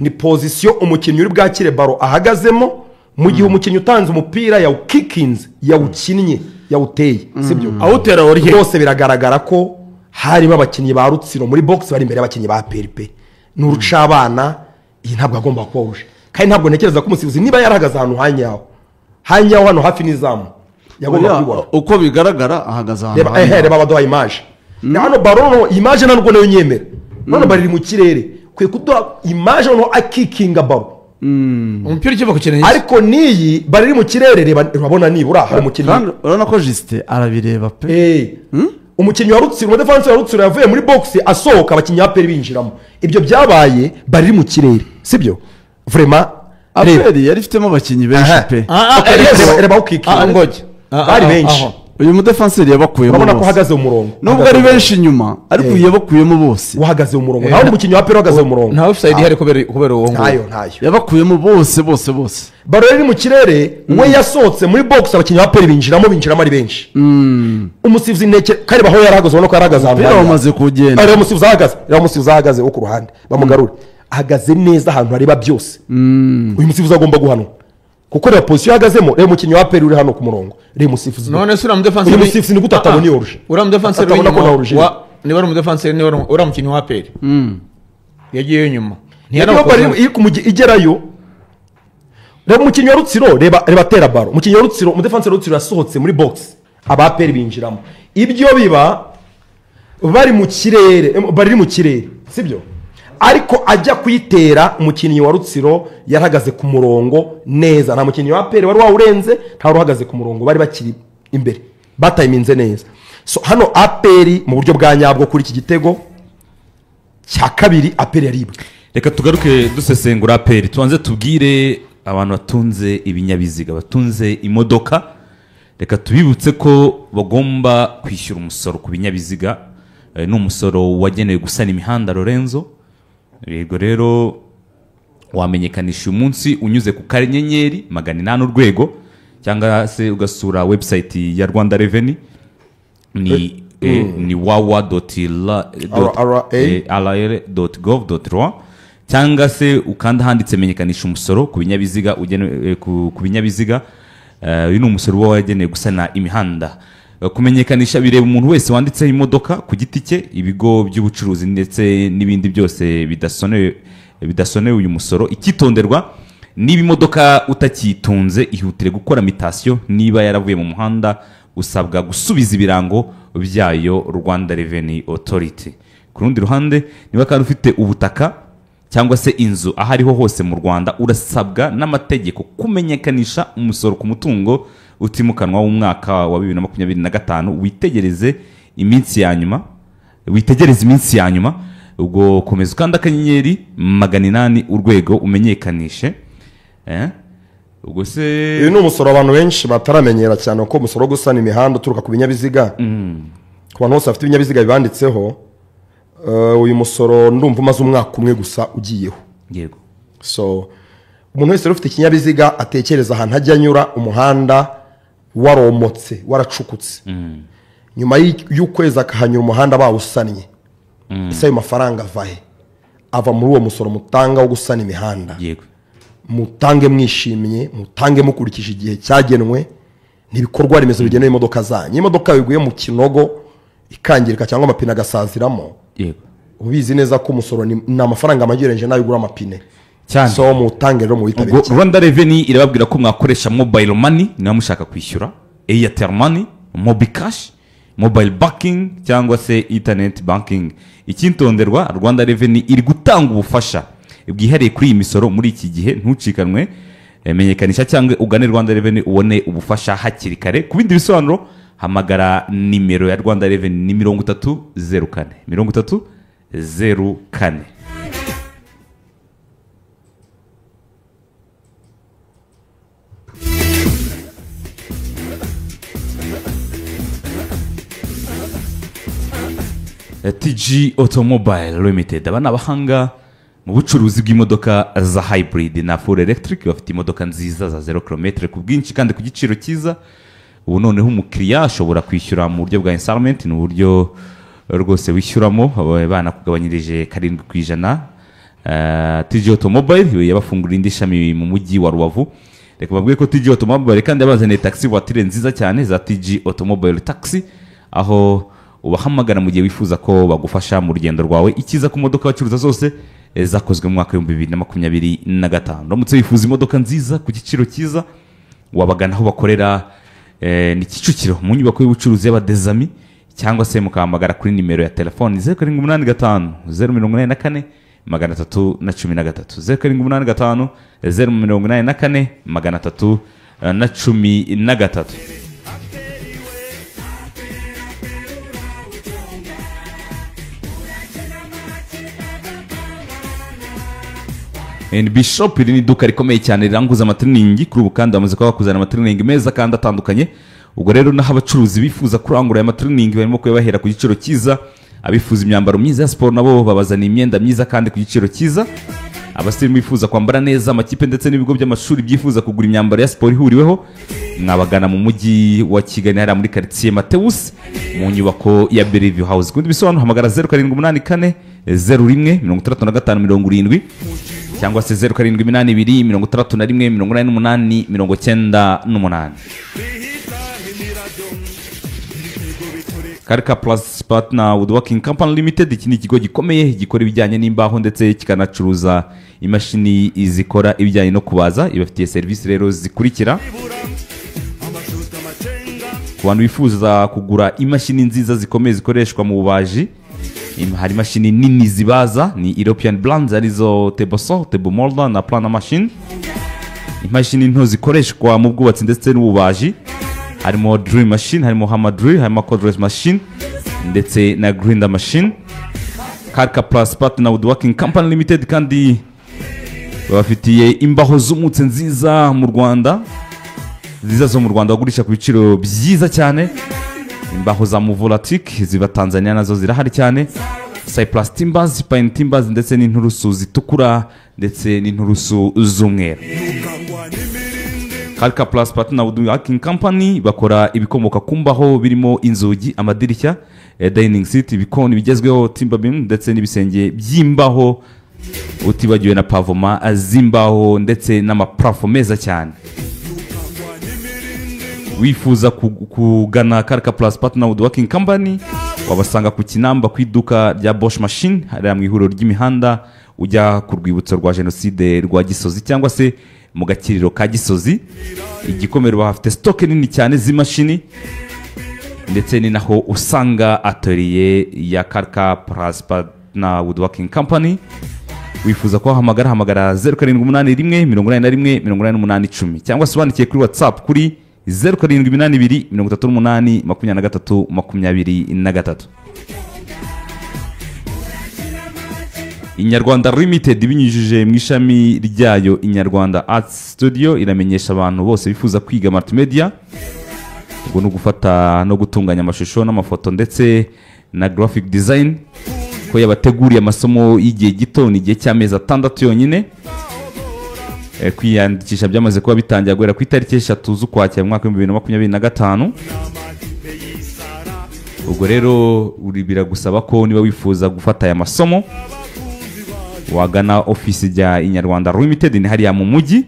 ni position umukinnyi uri bwakire baro ahagazemo mu gihe umukinnyi utanze umupira yawukikinze yawukinnye yawuteye sibyo awutera orije bose biragaragara ko harimo abakinnyi ba Rutsiro muri box bari imbere y'abakinnyi ba PRP n'urucabana iyi ntabwo agomba kuba kandi ntabwo ntekereza ko umusifuzi niba yarahagaze ahantu hanyaho hano hafi n'izamu yagomba kubibona uko bigaragara ahagaze ahantu reba baduha image hano baro image ntabwo nayo nyemera none bari mu kirere kwe kuduha image no akikinga baro umupira ukiva ku kirenge ariko niyi bari mu kirere reba urabona nibura hari umukinnyi urabona ko Justin arabireba pe umukinnyi wa Rutsiro umudefansi wa Rutsiro yavuye muri box asohoka abakinnyi ba PRP binjiramo ibyo byabaye bari mu kirere sibyo vraiment Aperi yari ifitemo abakinnyi benshi pe reba ukikinga ngoje bari benshi uyu mudefanseri yabakuyemo urabona ko uhagaze mu murongo nubwo ari benshi inyuma ariko yabakuyemo bose uhagaze mu murongo naho umukinnyi wa PRP uhagaze mu murongo nta offside ihari kubera uwo ngo ntayo yabakuyemo bose baro iri mu kirere we yasohotse muri box abakinnyi ba PRP binjiramo ari benshi umusifuzi kare baho yarahagaze ubona ko yarahagaze ahantu bamaze kugenda reba umusifuzi ahagaze wo ku ruhande bamugarure ahagaze neza ahantu hareba byose uyu musifuzi agomba guhanwa kuko reba position ahagazemo reba umukinnyi wa PRP uri hano ku murongo reba umusifuzi none se uramudefanse uyu musifuzi ni gute atabona iyo oruje uramudefanse niba ari umudefanse niba uri umukinnyi wa PRP yagiyeyo nyuma igerayo reba umukinnyi wa Rutsiro reba atera baro umukinnyi wa Rutsiro umudefanse wa Rutsiro yasohotse muri box aba PRP binjiramo ibyo biba bari mu kirere sibyo ariko ajya kuyitera umukinnyi wa Rutsiro yarahagaze ku murongo neza nta mukinnyi wa PRP wari wawurenze nta uhagaze ku murongo bari bakiri imbere batayiminze neza so hano APR mu buryo bwa nyabwo kuri iki gitego cya kabiri APR yaribwe reka tugaruke dusesengura APR tubanze tubwire abantu batunze ibinyabiziga batunze imodoka reka tubibutse ko bagomba kwishyura umusoro ku binyabiziga ni umusoro wagenewe gusana imihanda Lorenzo yego rero wamenyekanisha uyu munsi unyuze ku kanyenyeri 800 urwego cyangwa se ugasura website ya Rwanda Revenue ni wawa.rra.gov.rw cyangwa se ukanda handitse menyekanisha umusoro ku binyabiziga ugenewe ku binyabiziga uyu ni umusoro wagenewe gusana imihanda kumenyekanisha bireba umuntu wese wanditseho imodoka ku giti cye ibigo by'ubucuruzi ndetse n'ibindi byose bidasonewe uyu musoro ikitonderwa niba imodoka utakitunze ihutire gukora mutation niba yaravuye mu muhanda usabwa gusubiza ibirango byayo Rwanda Revenue Authority ku rundi ruhande niba kandi ufite ubutaka cyangwa se inzu ahariho hose mu Rwanda urasabwa n'amategeko kumenyekanisha umusoro ku mutungo utimukanwa w'umwaka wa 2025 witegereze iminsi ya nyuma ubwo komeza ukanda akanyenyeri 800 urwego umenyekanishe ubwo se uyu ni umusoro abantu benshi bataramenyera cyane ko umusoro wo gusana imihanda uturuka ku binyabiziga ku bantu bose bafite ibinyabiziga bibanditseho uyu musoro ndumva umaze umwaka umwe gusa ugiyeho yego so umuntu wese ufite ikinyabiziga atekereza ahantu ajya anyura umuhanda waromotse waracukutse nyuma y'ukwezi akahanyura umuhanda bawusannye ese ayo mafaranga ava muri uwo musoro mutanga wo gusana imihanda yego mutange mwishimye mutange mukurikije igihe cyagenwe n'ibikorwa remezo bigenewe imodoka zanyu imodoka yiguye mu kinogo ikangirika cyangwa amapine agasaziramo yego ubizi neza ko umusoro ni amafaranga amagereranije nayo ugura amapine cyane so mutange rero mu bitabiriye Rwanda Revenue irababwira ko mwakoresha mobile money niba mushaka kwishyura Airtel money Mobicash mobile banking cyangwa se internet banking ikintonderwa Rwanda Revenue iri gutanga ubufasha bwihariye kuri iyi misoro muri iki gihe ntucikanwe menyekanisha cyangwa ugane Rwanda Revenue ubone ubufasha hakiri kare ku bindi bisobanuro hamagara nimero ya Rwanda Revenue ni 3304 TG Automobile Limited abana bahanga mu bucuruzi bw'imodoka za hybrid na full electric bafite imodoka nziza za 0 km ku bwinshi kandi ku giciro cyiza ubu noneho umukiriya ashobora kwishyura mu buryo bwa installment ni uburyo rwose wishyuramo banakugabanyirije 7%. TG Automobile yabafungurira indi shami mu mujyi wa Rubavu reka babwiye ko TG Automobile kandi yabazaniye taxi voiture nziza cyane za TG Automobile taxi aho ubahamagara mu gihe wifuza ko bagufasha mu rugendo rwawe. Ikiza ku modoka bacuruza zose zakozwe mu mwaka w'ibihumbi 2025. Uramutse wifuza imodoka nziza ku giciro cyiza wabagana aho bakorera ni Kicukiro mu nyubako y'ubucuruzi y'Abadezami, cyangwa se mukahamagara kuri nimero ya telefoni 0785 084 313 0785 084 313. NB Shop iri ni iduka rikomeye cyane riranguza amatiriningi. Kuri ubu kandi bamaze kuba bakuzana amatiriningi meza kandi atandukanye. Ubwo rero naho abacuruzi bifuza kurangura aya matiriningi barimo kubahera ku giciro cyiza. Abifuza imyambaro myiza ya siporo nabo babazana imyenda myiza kandi ku giciro cyiza. Abasirimu bifuza kwambara neza, amakipe ndetse n'ibigo by'amashuri byifuza kugura imyambaro ya siporo ihuriweho, mwabagana mu mujyi wa Kigali hariya muri quartier Mateus mu nyubako ya Bellevue House. Kundi bisobanuro hamagara 0784 01 35 70 cyangwa se 0782 31 88 Karka Plus Partner Woodworking Company Limited. Iki ni ikigo gikomeye gikora ibijyanye n'imbaho ndetse kikanacuruza imashini zikora ibijyanye no kubaza. Ibafitiye serivisi rero zikurikira. Ku bantu bifuza kugura imashini nziza zikomeye zikoreshwa mu bubaji, hari imashini nini zibaza ni European brands arizo Teboso, Tebo Molder na Plana Machine. Imashini nto zikoreshwa mu bwubatsi ndetse n'ububaji harimo drill machine, harimo hammer drill, harimo cordless machine ndetse na grinder machine. Karka Plus Partner Woodworking Company Limited kandi bafitiye imbaho z'umutse nziza mu Rwanda, nziza zo mu Rwanda bagurisha ku biciro byiza cyane. Imbaho za Muvolatic ziba Tanzania nazo zirahari cyane. Cypress timbers, pine timbers ndetse n'inturusu zitukura ndetse n'inturusu z'umweru. Karka Plus Partner Woodworking Company bakora ibikomoka ku mbaho birimo inzugi, amadirishya, dining seat, ibikoni bigezweho, timber beam ndetse n'ibisenge by'imbaho, utibagiwe na pavoma z'imbaho ndetse n'amaplafo meza cyane. Wifuza kugana Karka Plus Partner Woodworking Company wabasanga ku Kinamba ku iduka rya Bosch Machine hariya mu ihuriro ry'imihanda ujya ku rwibutso rwa Jenoside rwa Gisozi cyangwa se mu gakiriro ka Gisozi. Igikomero bafite stock nini cyane z'imashini ndetse ni naho usanga atelier ya Karka Plus Partner Woodworking Company. Wifuza ko hamagara 0781 81 88 cyangwa se wandikiye kuri WhatsApp kuri 0782 38 23 23. Inyarwanda Limited binyujije mu ishami ryayo Inyarwanda Arts Studio iramenyesha abantu bose bifuza kwiga multimedia, ubwo no gufata no gutunganya amashusho n'amafoto ndetse na graphic design, ko yabateguriye amasomo y'igihe gito ni igihe cy'amezi 6 yonyine. Kwiyandikisha byamaze kuba bitangiye guhera ku itariki 3 z'Ukwakira mu mwaka wa 2025. Ubwo rero biragusaba ko niba wifuza gufata aya masomo wagana office ya Inyarwanda Limited ni hariya mu mujyi.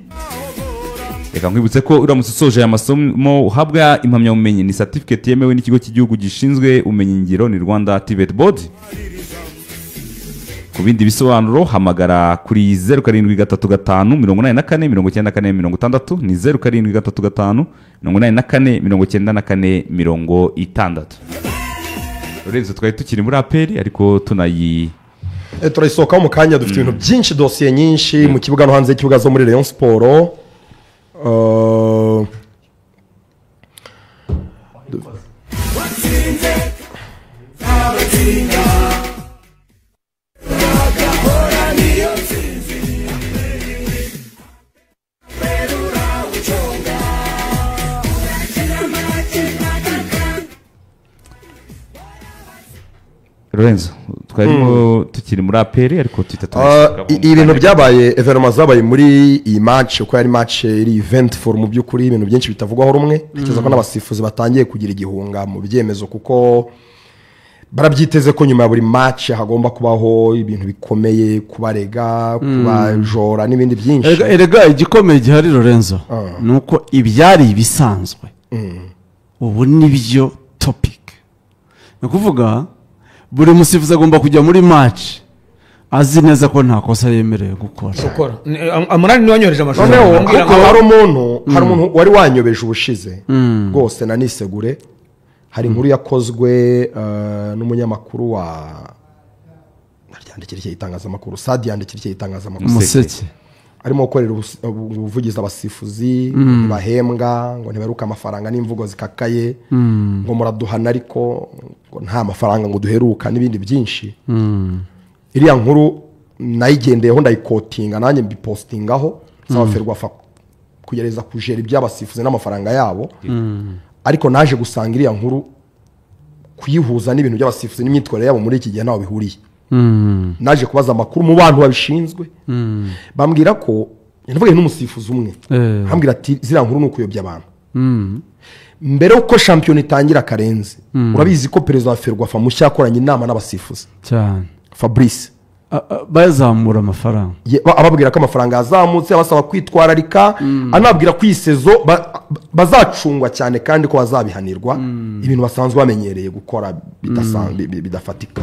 Reka nkwibutse ko uramutse usoje aya masomo uhabwa impamyabumenyi ni certificate yemewe n'ikigo cy'igihugu gishinzwe ubumenyingiro ni Rwanda TVET Board. Ku bindi bisobanuro hamagara kuri 0735 84 94 60 ni 0735 84 94 60. Lorenzo twari tukiri muri aperi ariko turayisohokaho mu kanya. Dufite ibintu byinshi, dosiye nyinshi mu kibuga no hanze y'ikibuga zo muri Rayon Sport. Lorenzo twarimo tukiri muri aperi ariko ibintu byabaye evenement zabaye muri iyi match uko yari match iri event for mu byukuri ibintu byinshi bitavugwaho rumwe. Tekereza ko n'abasifuzi batangiye kugira igihunga mu byemezo kuko barabyiteze ko nyuma ya buri match hagomba kubaho ibintu bikomeye kubarega kubajora n'ibindi byinshi. Erega igikomeye gihari Lorenzo nuko ibyari bisanzwe ubu nibyo topic ni ukuvuga buri musifuzi agomba kujya muri match azi neza ko nta kosa yemerewe gukora Amunani niwe wanyohereje amashusho noneho kuko hari umuntu wari wanyobeje ubushize rwose na nisegure hari inkuru yakozwe n'umunyamakuru wa yandikira itangazamakuru Sadi yandikira itangazamakuru Museke arimo gukorera ubuvugizi abasifuzi bahembwa ngo ntibaruka amafaranga n'imvugo zikakaye ngo muraduhana ariko nta mafaranga ngo duheruka n'ibindi byinshi iriya nkuru nayigendeyeho ndayikotinga nanjye mbipostingaho sabaferwa kugereza kujera iby'abasifuzi n'amafaranga yabo ariko naje gusanga iriya nkuru kuyihuza n'ibintu by'abasifuzi n'imyitwarire yabo muri iki gihe naho bihuriye naje kubaza amakuru mu bantu babishinzwe bambwira ko ndavuga n'umusifuzi umwe bambwira ati ziriya nkuru ni ukuyobya abantu mbere uko shampiyona itangira karenze urabizi ko perezida wa Ferwafa mushya yakoranye inama n'abasifuzi cyane Fabrice bazamura amafaranga ababwira ko amafaranga yazamutse abasaba kwitwararika anabwira ko isezo bazacungwa cyane kandi ko bazabihanirwa ibintu basanzwe bamenyereye gukora bidafatika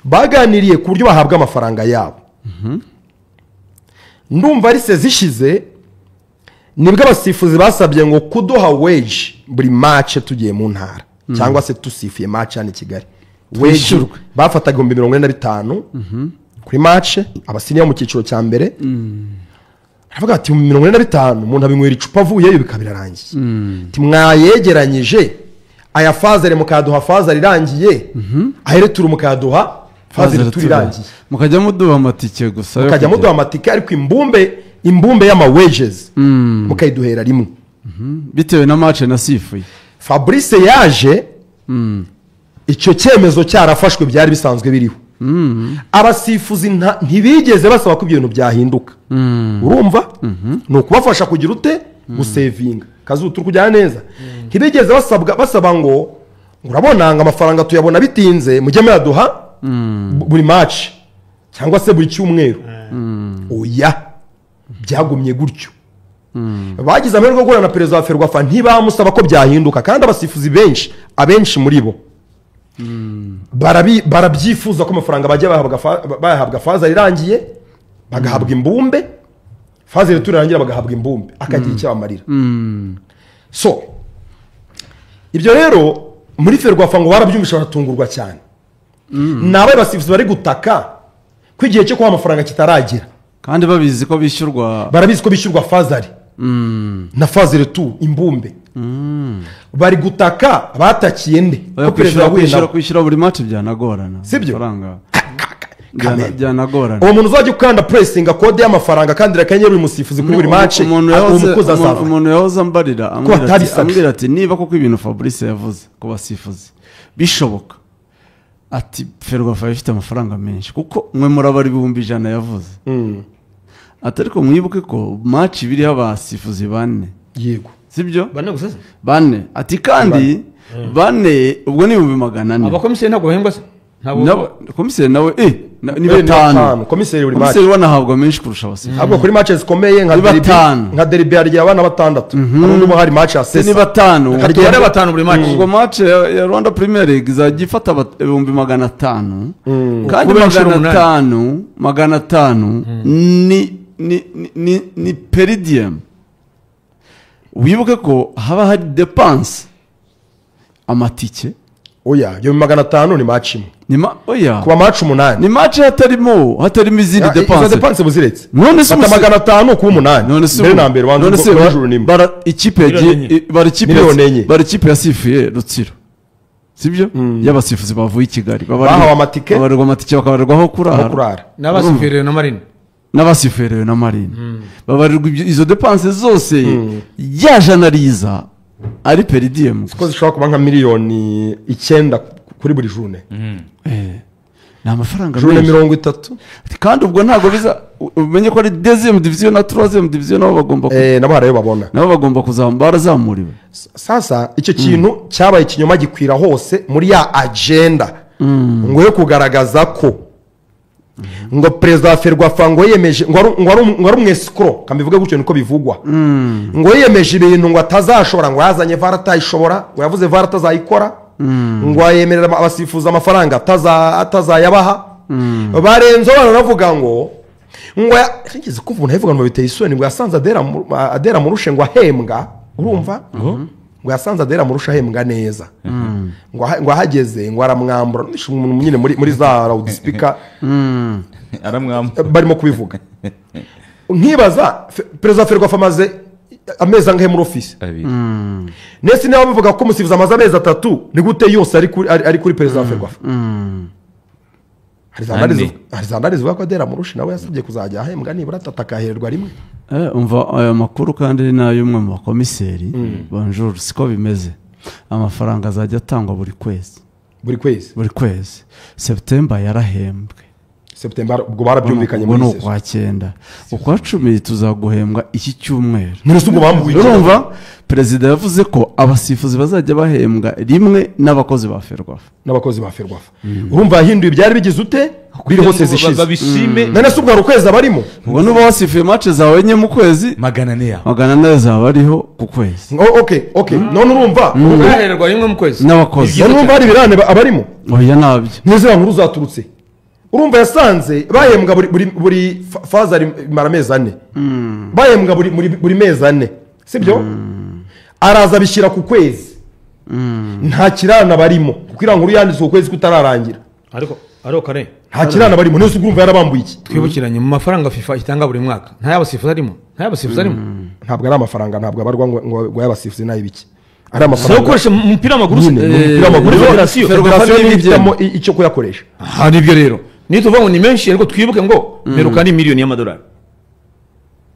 baganiriye ku buryo bahabwa amafaranga yabo ndumva ari se zishize nibwo abasifuzi basabye ngo kuduha wage buri match tugiye mu ntara cyangwa se tusifiye match hano i Kigali wage bafataga 45 kuri match abasiniya mu cyiciro cya mbere aravuga ati 45 umuntu abinywera icupa avuyeyo bikabirarangiye ati mwayegeranyije aya fazere mukaduha fazere irangiye ahere turi mukaduha fazere turirangiye mukajya muduha amatike gusa mukajya muduha amatike ariko imbumbe y'ama wages mukayiduhera rimwe bitewe na match nasifuye Fabrice yaje icyo cyemezo cyarafashwe byari bisanzwe biriho abasifuzi ntibigeze basaba ko ibyo bintu byahinduka urumva ni ukubafasha kugira ute gusevinga kazi turi kujyana neza ntibigeze basaba ngo urabona ngo amafaranga tuyabona bitinze mujye muyaduha buri match cyangwa se buri cyumweru oya byagumye gutyo bagize amahirwe yo guhura na perezida wa Ferwafa ntibamusaba ko byahinduka kandi abasifuzi abenshi muri bo barabyifuza ko amafaranga bajya bayahabwa faza irangiye bagahabwa imbumbe faza iturangira bagahabwa imbumbe akagira icyo bamarira so ibyo rero muri Ferwafa ngo barabyumvisha baratungurwa cyane nawe basifuzi bari gutaka ko igihe cyo kuha amafaranga kitaragira kandi babizi ko bishyurwa barabizi ko bishyurwa fazari na fazere tu imbumbe bari gutaka batakiye nde ko kwishyura buri match byanagorana sibyo byanagorana uwo muntu uzajya ukanda pressinga kode y'amafaranga kandi rakanyeru uyu musifuzi kuri buri match umuntu yahoze ambarira ambwira ati niba koko ibintu Fabrice yavuze ku basifuzi bishoboka ati Ferwafa ifite amafaranga menshi kuko mwe murabari 100,000 yavuze atariko mwibuke ko match biri abasifuzi bane yego sibyo bane gusa bane ati kandi bane ubwo ni 400 abakomiseri ntabwo bahembwa se ntabwo komiseri nawe ni 5 komiseri buri match komiseri wanahabwa menshi kurusha abasifuzi ahubwo kuri matches zikomeye nka derby ya abana 6 n'undi hari match ya sesa ni 5 hari 5 buri match ubwo match ya Rwanda Premier League izajya ifata 500 kandi 500 ni per diem wibuke ko haba hari dépense amatike oya yo 500 ni match oya kuba match 8 ni match hatarimo izindi dépense izo dépense buziretse none se 500 kuba 8 mbere na mbere none se bara ikipe yasifuye Rutsiro sibyo y'abasifuzi bavuye i Kigali bahawe amatike bakabarwaho kurara n'abasifuye na Marine n'abasifuye na Marine babarirwa izo dépense zose yajanariza ari per diem ko zishobora kuba nka miliyoni 9 kuri buri journée ni amafaranga menshi 30 kandi ubwo ntago biza umenye ko ari deuxième division na troisième division nabo bagomba nabo harayo babona nabo bagomba kuzambara zamuriwe sasa icyo kintu cyabaye ikinyoma gikwira hose muri ya agenda ngo yo kugaragaza ko ngo perezida wa Ferwafa ngo yemeje ngo ari umwescro kambivuga gutyo niko bivugwa ngo yemeje ibintu ngo atazashobora ngo yazanye VAR atayishobora ngo yavuze VAR atazayikora ngo yemerera abasifuza amafaranga atazayabaha barenzeho baranavuga ngo yigeze kuva umuntu ayivuga ngo biteye isoni ngo yasanze adera murushe ngo ahembwa urumva ngo yasanze adera murushe ahembwa neza ngo ahageze ngo aramwambura umuntu nyine muri za loudspeaker barimo kubivuga nkibaza perezida Ferwafa amaze amezi angahe muri ofisi nese niba bavuga ko umusifuzi amaze amezi 3 ni gute yose ari kuri perezida Ferwafa hari zandari zivuga ko adera murushi nawe yasabye kuzajya ahembwa nibura atakahererwa rimwe umva aya makuru kandi ni n'ay'umwe mu bakomiseri bonjour siko bimeze amafaranga azajya atangwa buri kwezi September yarahembwe September ubwo barabyumvikanye muri sese ukwa 9 ukwa 10 tuzaguhembwa iki cyumweru none ubwo bambuye urumva perezida yavuze ko abasifuzi bazajya bahembwa rimwe n'abakozi ba Ferwafa urumva yahinduye byari bigize ute biri hose zishize babishime none se ubwo ukwezi abarimo ubwo nuba wasifuye match zawe enye mu kwezi 400 zaba ariho ku kwezi okay none urumva uhererwa rimwe mu kwezi n'abakozi none urumva ari birane abarimo oya nabyo nizo nkuru zaturutse urumva yasanze bahembwa buri faza imara amezi 4 bahembwa buri mezi 4 sibyo araza bishyira ku kwezi nta kirana barimo kuko inkuru yanditse ku kwezi kutararangira ariko kare nta kirana barimo nese urumva yarabambuye iki twibukiranye mu mafaranga FIFA itanga buri mwaka nta yabasifuza arimo ntabwo ari amafaranga ntabwo abarwa ngo yabasifuze nayo ibiki ari amafaranga so ukoresha umupira w'amaguru federasiyo n'ibyo icyo kuyakoresha nibyo rero niyo tuvuga ngo ni menshi ariko twibuke ngo meruka ni miliyoni y'amadolari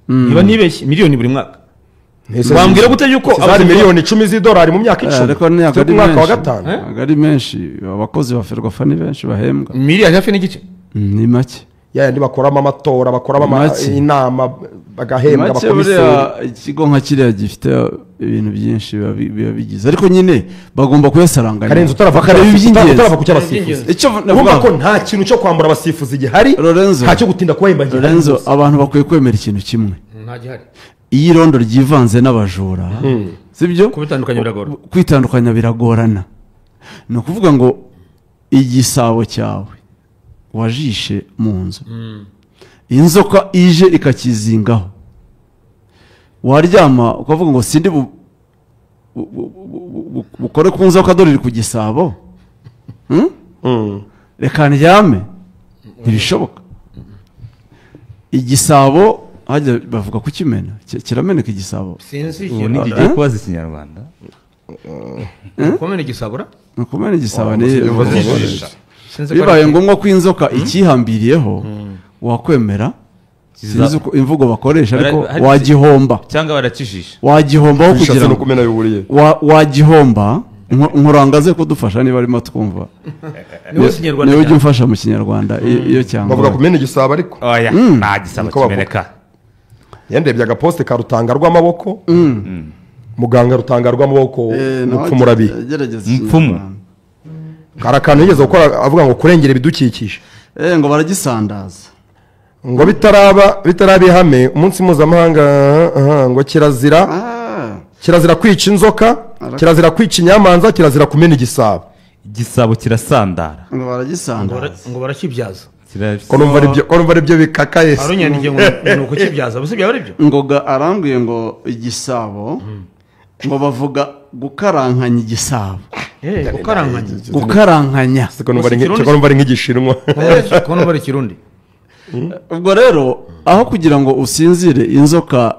niba nibeshye miliyoni buri mwaka wambwira gute yuko ari miliyoni 10 z'idolari mu myaka 10 ariko ni mwaka wa 5 agari menshi abakozi ba Ferwafa ni benshi bahembwa miliyoni hafi n'igice ni make yandi bakoramo amatora bakoramo inama bagahembwa abakomiseri ikigo nka kiriya gifite ibintu byinshi biba bigize ariko nyine bagomba kuyasaranganya karenzo utarava ku cy'abasifuzi icyo navuga ko nta kintu cyo kwambura abasifuzi gihari nta cyo gutinda kubahemba Lorenzo abantu bakwiye kwemera ikintu kimwe nta gihari iyi rondo ryivanze n'abajura sibyo kwitandukanya biragorana ni ukuvuga ngo igisabo cyawe wajishe mu nzu inzoka ije ikakizingaho waryama ukavuga ngo sindi bukore ku nzoka dore iri ku gisabo reka ndyame ntibishoboka igisabo hajya bavuga kukimena kirameneka igisabo ubu n'igihe kubaza ikinyarwanda kumena igisabura kumena igisabo ni bibaye ngombwa ko inzoka ikihambiriyeho wakwemera sinzi uko imvugo bakoresha ariko wagihomba cyangwa barakijisha wagihombaho kugira ngo wagihomba nkurangaze kudufasha niba arimo twumva niwe ujya umfasha mu kinyarwanda iyo cyangwa bavuga kumena igisabo ariko oya nta gisabo kimeneka yandebye agaposte ka rutanga rw'amaboko muganga rutanga rw'amaboko mupfumurabi mpfumu karakantu yigeze gukora avuga ngo kurengera ibidukikije ngo baragisandaza ngo bitaraba ihame umunsi mpuzamahanga ngo kirazira kwica inzoka kirazira kwica inyamanza kirazira kumena igisabo kirasandara ngo baragisandaza ngo barakibyaza ko numva ari byo bikakaye arunyanije ngo ni ukukibyaza bose byaba ari byo ngoga arambwiye ngo igisabo ngo bavuga gukarankanya igisabo gukarankanya ko numva ari nk'igishinwa ko numva ari ikirundi ubwo rero aho kugira ngo usinzire inzoka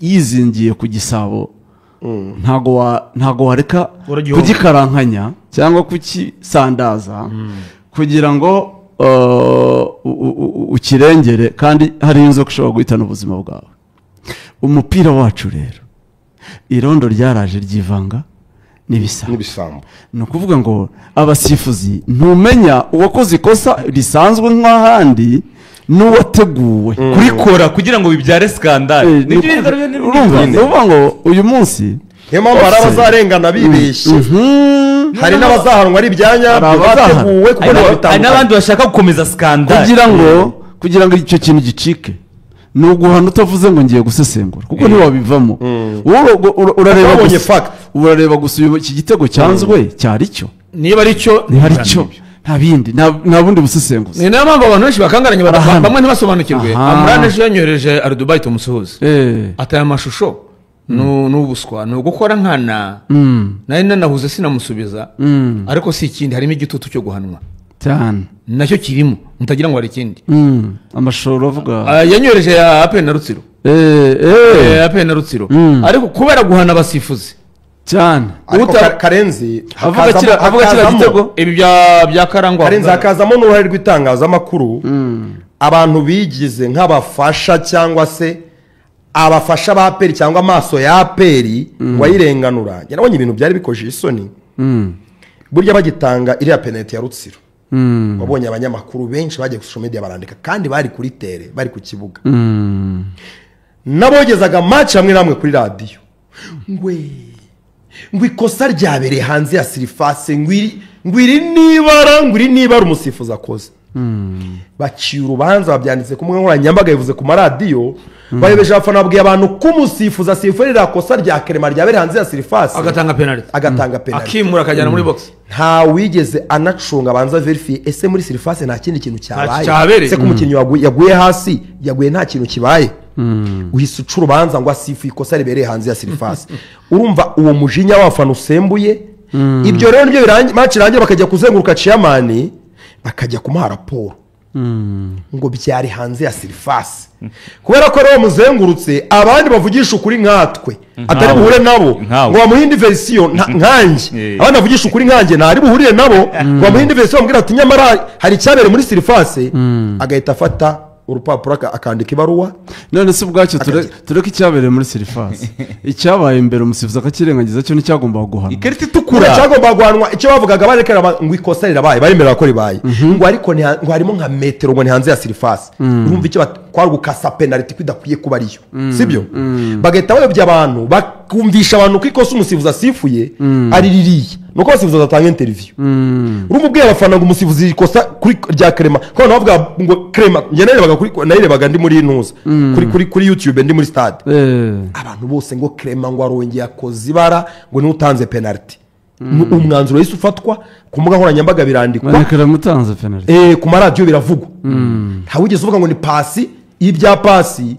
yizingiye ku gisabo ntago wareka kugikarankanya cyangwa kukisandaza kugira ngo ukirengere kandi hari inzoka ushobora guhitana ubuzima bwawe umupira wacu rero irondo ryaraje ryivanga n'ibisambo ni ukuvuga ngo abasifuzi ntumenya uwakoze ikosa risanzwe nk'ahandi n'uwateguwe kurikora kugira ngo bibyare skandale urumva ngo uyu munsi niyo mpamvu hari abazarengana bibeshye hari n'abazahanwa ari ibyanya bateguwe kuko hari n'abandi bashaka gukomeza skandale kugira ngo icyo kintu gicike ni uguhana utavuze ngo ngiye gusesengura kuko ntiwabivamo urareba gusa iki gitego cyanzwe cyari cyo niba ari cyo ntihari cyo nta bindi nta bundi busesenguzi ni nayo mpamvu abantu benshi bakangaranye bamwe ntibasobanukirwe amurane ejo yanyohereje Arudubayi tumusuhuze ataye amashusho n'ubuswa ni ugukora nkana nari nanahuze sinamusubiza ariko si ikindi harimo igitutu cyo guhanwa cyane nacyo kirimo mutagira ngo hari ikindi amashusho avuga yanyohereje ya apena Rutsiro apena Rutsiro ariko kubera guhana abasifuzi cyane Karenzi avuga kira gitego ibi bya Karangwa Karenzi hakazamo n'uruhare rw'itangazamakuru abantu bigize nk'abafasha cyangwa se abafasha ba peri cyangwa amaso ya peri wayirenganura nabonye ibintu byari bikoje isoni burya bagitanga iriya penalty ya Rutsiro wabonye abanyamakuru benshi bagiye ku social media barandika kandi bari kuri tere bari ku kibuga nabogezaga match hamwe namwe kuri radio ngo ikosa ryabereye hanze ya Sirifase ngwiri nibara umusifuzi akoze baciye urubanza babyanditse ku mbuga nkoranyambaga bivuze ku maradiyo bayobeje abafana babwiye abantu ko umusifuzi asifurira kosa rya Kerema ryabereye hanze ya Sirifase agatanga penalty akimura akajyana muri box nta wigeze anacunga abanza verify ese muri Sirifase nta kindi kintu cyabaye se ko umukinnyi yaguye hasi yaguye nta kintu kibaye uhise uca urubanza ngo asifuye ikosa ribereye hanze ya Sirifase urumva uwo mujinya w'abafana usembuye ibyo rero nibyo match irangiye bakajya kuzenguruka chairman bakajya kumuha raporo ngo byari hanze ya Sirifase kubera ko rero muzengurutse abandi bavugisha ukuri nkatwe atari buhure nabo ngo bamuhinde version nkanje abandi bavugisha ukuri nkanje ntari buhurire nabo ngo bamuhinde version bamubwira ati nyamara hari cyabere muri Sirifase agahita afata urupapuro akandika ibaruwa none se ubwacyo tureke icyabereye muri Sirifase icyabaye imbere umusifuzi akakirengagiza cyo n'icyagomba guhanwa ikarita itukura cyagomba guhanwa icyo bavugaga barekera ngo ikosa rirabaye bari imbere bakora ibaye ngo ariko ngo harimo nka metero ngo ni hanze ya Sirifase urumva icyo kwari gukasa penalty kwidakwiye kuba ariyo sibyo bagahita bayobya abantu bakumvisha abantu ko ikosa umusifuzi asifuye ari ririya nuko abasifuzi batanga interview urumva ubwiye abafana ngo umusifuzi ikosa kuri rya Kerema ko navuga ngo Kerema njye narebaga ndi muri ntuza kuri YouTube ndi muri stade abantu bose ngo Kerema ngo arongeye akoze ibara ngo ni utanze penalty umwanzuro wese ufatwa ku mbuga nkoranyambaga birandikwa Kerema utanze penalty ku maradiyo biravugwa nta wigeze uvuga ngo ni pasi ibya pasi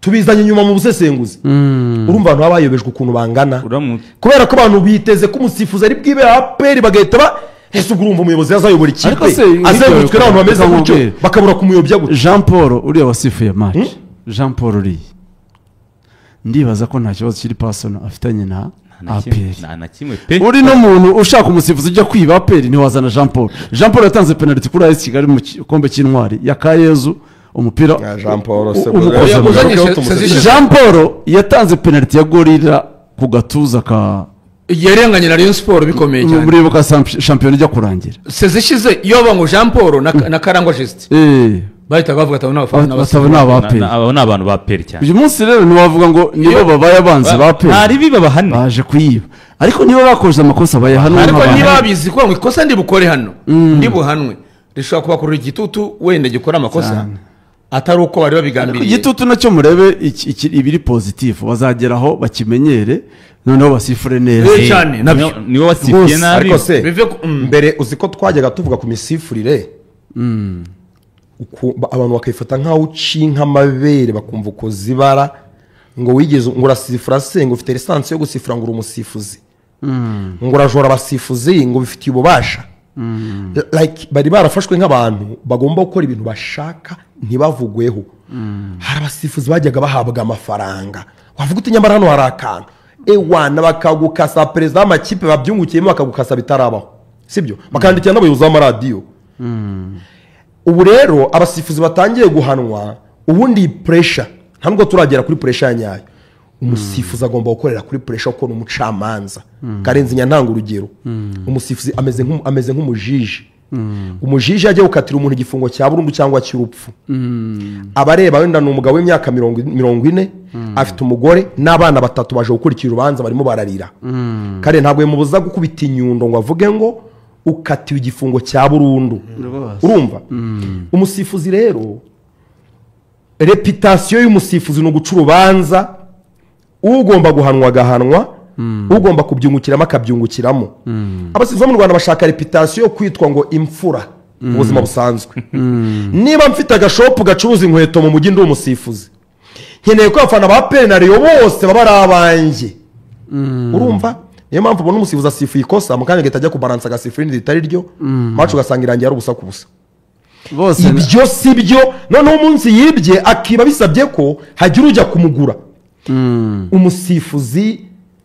tubizanye nyuma mu busesenguzi urumva abantu babayobejwe ukuntu bangana kubera ko abantu biteze ko umusifuzi ari bwibe aperi bagahita ese urumva umuyobozi yazayobora ikipe azengurutswe n'abantu bameze gutyo bakabura kumuyobya gutyo Jean Paul uriya wasifuye match Jean Paul uriya ndibaza ko nta kibazo kiri personal afitanye na aperi uri n'umuntu ushaka umusifuzi ujya kwiba aperi ntiwazana Jean Paul yatanze penalty kuri AS Kigali mu gikombe cy'intwari ya Kayezu umupira Jean Paul yatanze penalty ya gorira ku gatuza ka yarenganye na Rayon Sport bikomeye cyane muri buka champion ijya kurangira sezishize iyo bango Jean Paul na Karangwa Juste bahita bavuga atabona abafana abantu ba peri cyane uyu munsi rero ntiwavuga ngo nibo babaye abanzi ba peri ntari bibabahane baje kuyiba ariko nibo bakoze amakosa bayahanwe ariko niba bizi ko ngo ikosa ndi bukore hano ndi buhanwe rishobora kuba kuri igitutu wenda gikora amakosa atari uko bari babigambiriye igitutu nacyo murebe ibiri positive bazageraho bakimenyere noneho basifure neza cyane nibo basifiye nabi ariko se mbere uzi ko twajyaga tuvuga ku misifurire abantu bakayifata nk'aho ucinka amabere bakumva uko zibara ngo wigeze ngo urasifura se ngo ufite lisansi yo gusifura ngo uri umusifuzi ngo urajora abasifuzi ngo bifitiye ububasha like bari barafashwe nk'abantu bagomba gukora ibintu bashaka ntibavugweho hari abasifuzi bajyaga bahabwa amafaranga wavuga uti nyamara hano hari akantu ewana bakagukasa perezida w'amakipe babyungukiyemo bakagukasa bitarabaho sibyo bakandikira n'abayobozi b'amaradiyo ubu rero abasifuzi batangiye guhanwa ubundi pressure nta nubwo turagera kuri pressure ya nyayo umusifuzi agomba gukorera kuri pressure kuko n'umucamanza Karenzi nyantanga urugero umusifuzi ameze nk'umujiji umujiji agiye gukatira umuntu igifungo cya burundu cyangwa cy'urupfu abareba wenda ni umugabo w'imyaka 40 afite umugore n'abana 3 baje gukurikira urubanza barimo bararira kare ntabwo yemubuza gukubita inyundo ngo avuge ngo ukatiwe igifungo cya burundu urumva umusifuzi rero reputasiyo y'umusifuzi ni uguca urubanza ugomba guhanwa agahanwa ugomba kubyungukiramo akabyungukiramo abasifuzi bo mu Rwanda bashaka reputasiyo yo kwitwa ngo imfura mu buzima busanzwe niba mfite agashopu gacuruza inkweto mu mujyi ndi umusifuzi nkeneye ko abafana ba penariyo bose baba ari abanjye urumva niyo mpamvu ubona umusifuzi asifuye ikosa mu kanya gahita ajya kubaransa agasifu irindi ritari ryo macu ugasanga irangiye ari ubusa ku busa ibyo si byo noneho umunsi yibye akiba bisabye ko hagira ujya kumugura umusifuzi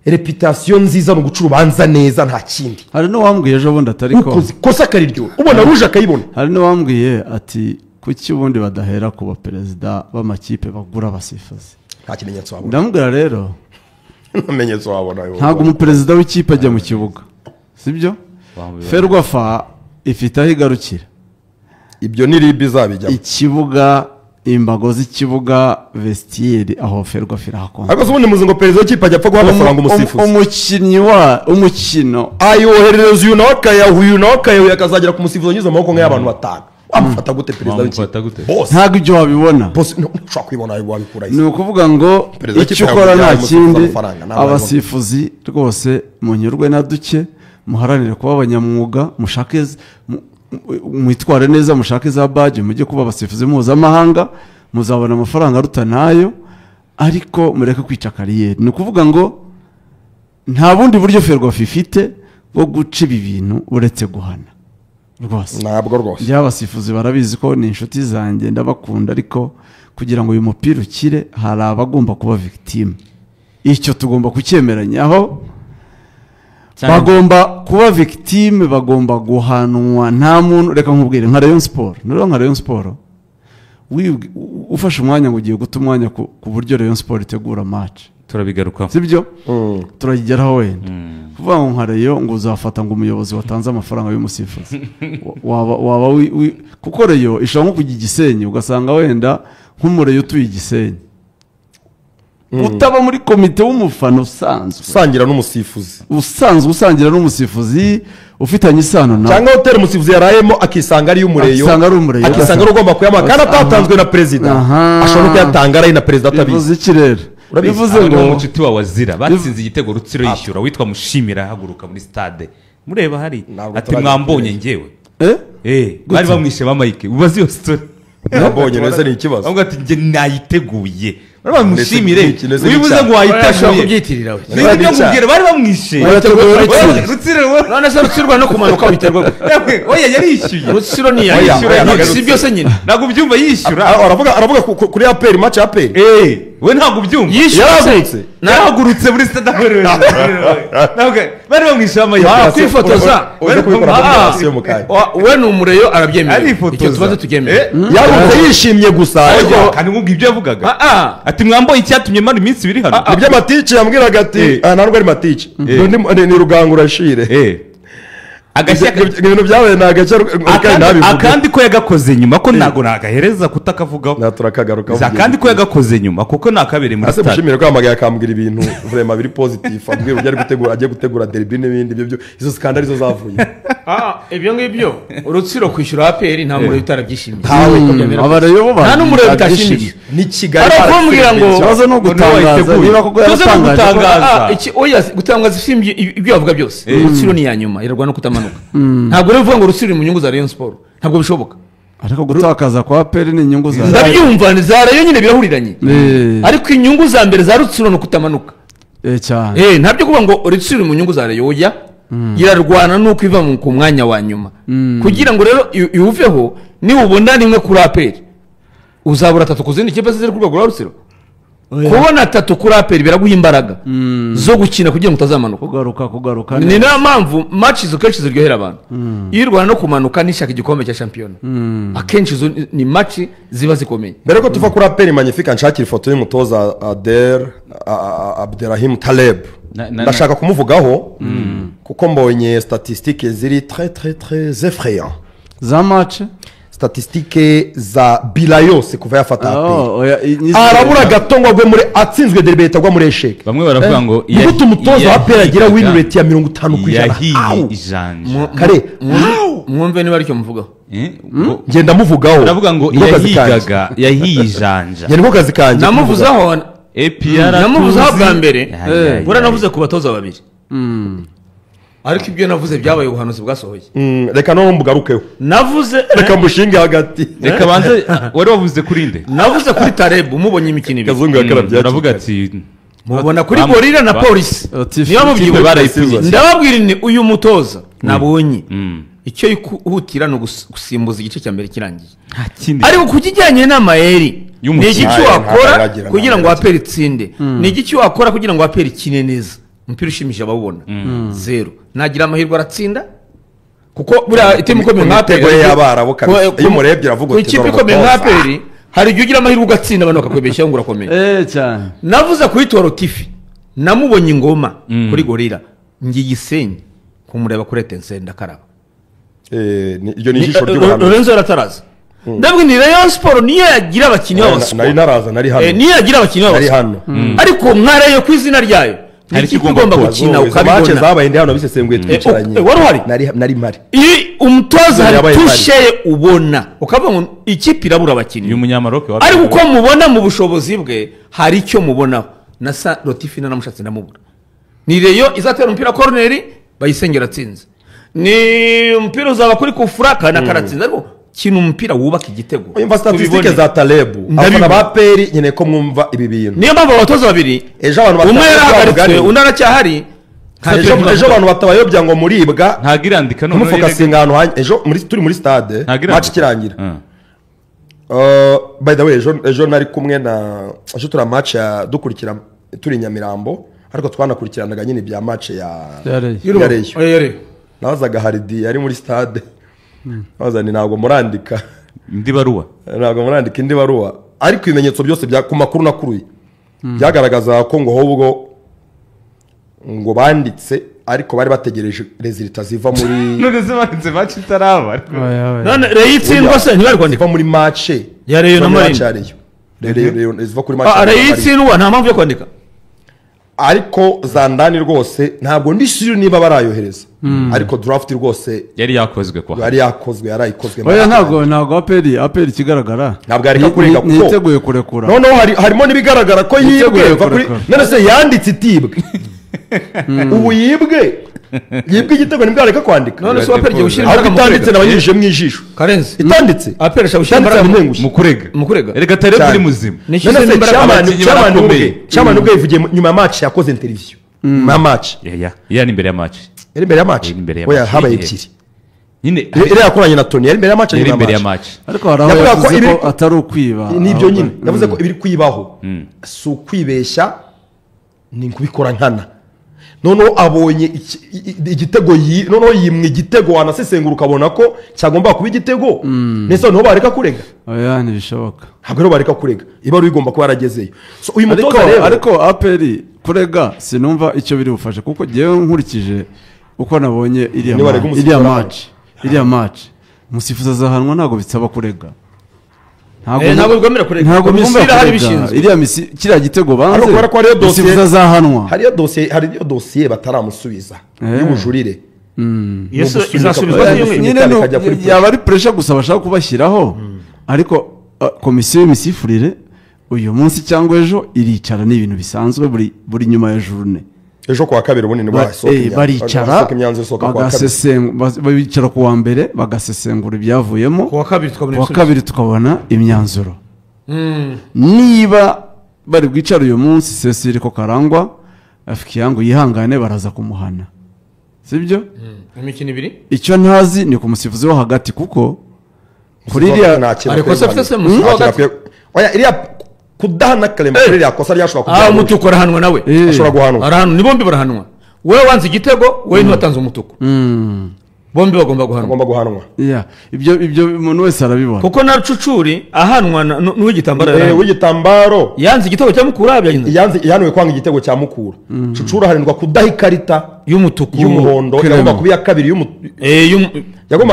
reputasiyo nziza ni uguca urubanza neza nta kindi hari n'uwambwiye ejo bundi atari ko ukoze ikosa akariryo ubona ruje akayibona hari n'uwambwiye ati kuki ubundi badahera ku baperezida b'amakipe bagura abasifuzi nta kimenyetso wabona ndamubwira rero namenyetso wabona ntabwo umuperezida w'ikipe ajya mu kibuga sibyo ferwafa ifite aho igarukira ibyo ni ribi izabijyamo ikibuga imbago z'ikibuga vestiyeri aho ferwafa irahakonje ariko ubundi muzi ngo perezida w'ikipe ajya apfa guha amafaranga umusifuzi umukinnyi umukino ayoherereza uyu nawe akayahuye akazagera ku musifuzi anyuze amaboko nk'ay'abantu batanu amufata gute perezida w'ikipe ntabwo ibyo wabibona ushobora kubibona wabikura ni ukuvuga ngo icyo ukora nta kindi abasifuzi rwose munyurwe na duke muharanire kuba abanyamwuga mushake mwitware neza mushake za baji mujye kuba abasifuzi mpuzamahanga muzabona amafaranga aruta nayo ariko mureke kwica kariyeri ni ukuvuga ngo nta bundi buryo ferwafa ifite bwo guca ibi bintu uretse guhana rwose ntabwo rwose by'abasifuzi barabizi ko ni inshuti zanjye ndabakunda ariko kugira ngo uyu mupira ukire hari abagomba kuba victime icyo tugomba kucyemeranyaho bagomba kuba victime bagomba guhanwa nta muntu reka nkubwire nka Rayon Sport nka Rayon Sport ufashe umwanya ngo ugiye guta umwanya ku buryo Rayon Sport itegura match turabigarukaho sibyo turageraho wenda kuvuga ngo nka Rayon ngo uzafata ngo umuyobozi watanze amafaranga y'umusifuzi waba kuko Rayon ishobora nko kujya Gisenyi ugasanga wenda nk'umureyo utuye Gisenyi utaba muri komite w'umufana usangira n'umusifuzi usangira n'umusifuzi ufitanye isano nawe cyangwa hoteli umusifuzi yarayemo akisanga ari y'umureyo akisanga ari ugomba kuyamuha kandi atatanzwe na perezida ashobora kuyatanga ari na perezida atabizi bivuze iki rero bivuze ngo umucuti wawe azira batsinze igitego Rutsiro yishyura witwa Mushimira ahaguruka muri stade mureba hari ati mwambonye ngewe bari bamwishe ba Mike ubazi iyo story mwambonye neza ni ikibazo avuga ati nge nayiteguye bari bamushimire wibuze ngo wayiteguye kubyitirira n'ibyo mubwira bari bamwishe Rutsiro none se Rutsiro no kumanuka biterwa oya yarishyuye Rutsiro ni yishyura si byose nyine ntabwo byumva yishyura aravuga kuri APR match ya APR we ntabwo byumva yarahagurutse muri stade bari bamwishe amayira kwifotoza we ni umureyo arabyemera icyo tubazo tugemeye yarumva yishimye gusa kandi nkubwo ibyo yavugaga ati mwamboye icyatumye mara iminsi ibiri hano ibyo matici yambwiraga ati ntabwo ari matici ni rugangurashire ibintu byabaye ni agashya akandi ko yagakoze nyuma ko ntabwo nagahereza kutakavugaho turakagaruka akandi ko yagakoze nyuma kuko nakabereye muri stade mushimire ko yamagaye akambwira ibintu vraiment biri positive ambwira ugiye gutegura agiye gutegura derby n'ibindi byo izo skandali zo zavuye ibyo ngibyo Rutsiro kwishyura APR nta murebe utarabyishimiye abareyo nta n'umurebe utashimiye ni Kigali arakumbwira ngo baza no gutangaza niba koko yaratangaza oya gutangaza ifimbye ibyo bavuga byose Rutsiro ni ya nyuma irarwa no kutamanuka ntabwo rero uvuga ngo Rutsiro mu nyungu za Rayon Sport ntabwo bishoboka ariko gutakaza kwa APR ni inyungu za ndabyumva za Rayon nyine birahuriranye ariko inyungu za mbere za Rutsiro no kutamanuka cyane ntabyo kuvuga ngo Rutsiro mu nyungu za Rayon oya irarwana nuko iva ku mwanya wa nyuma kugira ngo rero iwuveho niwubona nimwe kuri APR uzabura 3 ku zindi kipe ziri ku rwego rwa Rutsiro kubona 3 kuri APR biraguha imbaraga zo gukina kugira ngo utazamanuka kugaruka ni na mpamvu match zo kenshi ziryohera abantu iyo Rwanda no kumanuka nishaka igikombe cya champion akenshi zo ni match ziba zikomeye mbere ko tuva kuri APR magnifique nshakira ifoto y'umutoza Abderrahim Taleb ndashaka kumuvugaho kuko mbonye statistique ziri très effrayant za match statisitike za bila yose kuva yafata oya, aperi arabura gato ngo agwe muri atsinzwe deribeta agwa muri esheke bamwe baravuga ngo nigute umutoza wa aperi agira win rate ya 50%. yahiye ijanja kare mwumve niba aricyo muvugaho ngenda muvugaho baravuga ngo yahiye ijanja niko kazi kanjye namuvuzaho namuvuzaho bwa mbere bura APR navuze ku batoza babiri ariko ibyo navuze byabaye ubuhanuzi bwasohoye reka no mbugarukeho navuze reka mushinge hagati reka banze wari wavuze kuri nde navuze kuri Taleb umubonye imikino ibiri kazungu yakarabye uravuga ati mubona kuri Gorilla na Police niba mubyibuka barayipimye ndababwira ni uyu mutoza nabonye icyo yihutira no gusimbuza igice cya mbere kirangiye nta kindi ariko kukijyanye n'amayeri ni igiki wakora nta kugira ngo aperi itsinde ni igiki wakora kugira ngo aperi ikine neza umupira ushimishije abawubona zero nagira amahirwe aratsinda kuko buriya itemu ikomeye nka aperi y'abarabu kabisa iyo umurebye uravuga uti ikipe ikomeye nka aperi hari igihe ugira amahirwe ugatsinda abantu bakakwibeshyaho ngo urakomeye cyane navuze kuri Toro Tifi namubonye ingoma kuri Gorilla ngiye Gisenyi kumureba kuri Etense ndakaraba iryo ni ijisho ry'ubuhanuzi Lorenzo yarataraza ndabwo ni Rayon Sport niyo yagira abakinnyi b'abasiporo nari naraza nari hano niyo yagira abakinnyi b'abasiporo ariko mwarayo ku izina ryayo hari ikipe igomba gukina ukabibona match zabaye ndi hano bisesenguye twicaranye wari uhari nari mpari umutoza hari tusheye ubona ukavuga ngo ikipe irabura abakinnyi uyu munyamaroke ariko uko mubona mu bushobozi bwe hari icyo mubonaho na sa Rotifi namushatse ndamubura ni Rayon izatera umupira corner bayisengera atsinze ni umupira uzaba kuri kufura kana karatsinze ariko kino umupira wubaka igitego imva statistike za Taleb afana ba peri nyene ko mwumva ibi bintu niyo mpamvu abatoza babiri ejo abantu umwe yarahagaritswe undi aracyahari ejo abantu batabayobya ngo muribwa ntagirandika none mufokasinga ahantu hanye ejo turi muri stade match kirangira by the way ejo nari kumwe na ejo tura match ya dukurikira turi Nyamirambo ariko twanakurikiranaga nyine bya match ya Rayon nazaga Haridi yari muri stade bazani ntabwo murandika indi baruwa ariko ibimenyetso byose bya ku makuru nakuruye byagaragaza ko ngo ahubwo ngo banditse ariko bari bategereje resultat ziva muri none se banditse match itaraba none Rayon itsindwa se ntibari kwandika muri match ya Rayon na Marine Rayon ziva kuri match Rayon itsindwa nta mpamvu yo kwandika ariko zandani rwose ntabwo ndishiri niba barayohereza ariko draft rwose yari yakozwe yarayikozwe oya ntabwo aperi kigaragara ntabwo yareka kurega kuko niteguye kurekura noneho harimo nibigaragara ko yibwe none se yanditse itibwe ubu yibwe igitego nibwo areka kwandika none se aperi gushyira imbaraga mu itanditse nabanyirije mu ijisho karenze itanditse aperi shawushyira imbaraga mu kurega reka Taleb uri muzima none se cyamani ubwo yivugiye nyuma ya match yakoze interview nyuma ya match ya imbere ya match oya habaye ebyiri nyine ire yakoranye na Tony yari imbere ya match yari imbere ya match ariko haraho yavuze ko atari ukwiba nibyo nyine yavuze ko ibiri kwibaho si ukwibeshya ni kubikora nkana noneho abonye igitego noneho yimwe igitego wanasesengura ukabona ko cyagomba kuba igitego nese noneho bareka kurega oya ntibishoboka ntabwo bareka kurega iba rigomba kuba yaragezeyo so uyu mutoza rero ariko aperi kurega sinumva icyo biri bufashe kuko ngewe nkurikije uko nabonye iriya match umusifuzi azahanwa ntabwo bisaba kurega ntabwo bigomera kurega ntabwo misira hari bishinzwe iriya kiriya gitego banze umusifuzi azahanwa hariyo dosiye bataramusubiza y'ubujurire izasubizwa nyine yaba ari pressure gusa bashaka kubashyiraho ariko komisiyo y'imisifurire uyu munsi cyangwa ejo iricara ni ibintu bisanzwe buri nyuma ya journée ejo kwa kabiri bunini baricara bicara ku wa mbere bagasesengura ibyavuyemo ku wa kabiri tukabona imyanzuro niba bari bwicara uyu munsi Cecile ko Karangwa afikiyango yihangane baraza kumuhana sibyo imikino ibiri icyo ntazi ni ku musifuzi wo hagati kuko kuri iriya ariko se afite musifuzi wo hagati oya iriya kudahana Clement kuri iriya kosa ryashobora kuba umutuku arahanwa nawe ashobora guhanwa arahanwa ni bombi barahanwa wowe wanze igitego wowe ntiwatanze umutuku bombi bagomba guhanwa ibyo umuntu wese arabibona kuko na Cucuri ahanwa n'uw'igitambaro yanze igitego cya Mukura yahanuwe kwanga igitego cya Mukura Cucuri ahanirwa kudaha ikarita y'umutuku y'umuhondo yagomba kuba iya kabiri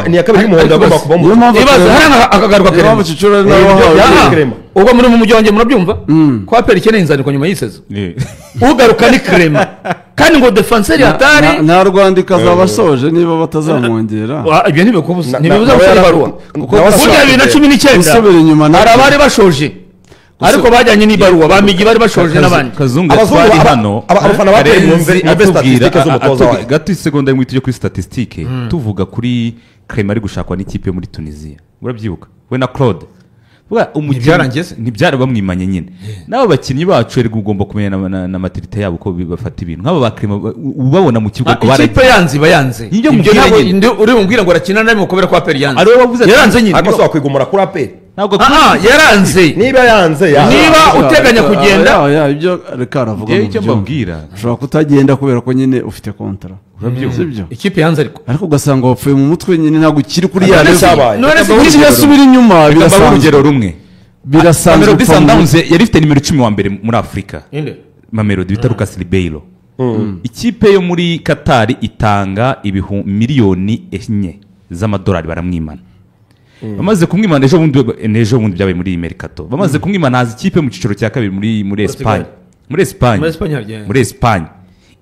ni iya kabiri y'umuhondo yagomba kuba niyo mpamvu ibaze hari akagaruka niyo mpamvu Clement Cicura nawe wahawe Clement. ubwo muri mu mujyi wanjye murabyumva ko aperi ikeneye inzandiko nyuma y'isezo ugaruka ni Clement kandi ngo defenseur yatari nta rwandiko azaba asoje niba batazamwongera ibyo ntibibuza gusaba ibaruwa burya 2019 gusubira inyuma hari abari bashoje ariko bajyanye n'ibaruwa bamigi bari bashoje n'abandi Kazungu Abazungu, twari aba- hano abafana ba Pele Karenzi bumve atubwira statistique z'umutoza wayo. gato isegonda rimwe tujye kuri statistique tuvuga kuri Clement ari gushakwa n'ikipe yo muri Tunisia urabyibuka we na Claude Ntibyarangiye ntibyari bamwimanye nyine n'abo bakinnyi bacu rero ugomba kumenya na maturite yabo ko bafata ibintu nk'abo ba Clement ubabona mu kibuga ko ikipe yanze iba yanze Ibyo ibyo mubwira ntabwo nyine. uri bumbwira ngo arakina namwe kubera ko aperi yanze ari we wavuze ati- yaranze nyine ariko se wakwigumura kuri aperi ntabwo yaranze niba yanze niba uteganya kugenda ibyo reka aravuga Yewe mu icyo byumba. mbabwira ushobora kutagenda kubera ko nyine ufite kontara sibyo ikipe yanze ariko ariko ugasanga wapfuye mu mutwe nyine ntabwo ukiri kuri ya None level cyabaye. none se Burya iyo asubira inyuma Reka mbahe birasanzwe urugero rumwe birasanzwe Mamelodi upfa mu- Sundowns yari ifite nimero 10 wa mbere muri Afurika inde Mamelodi bita Lucas Ribeiro ikipe yo muri Qatar itanga miliyoni 4 z'amadolari baramwimana bamaze kumwimana ejo bundi byabaye muri Mercato bamaze kumwimana haza ikipe mu ciciro cya kabiri muri Espagne muri Espagne muri Espagne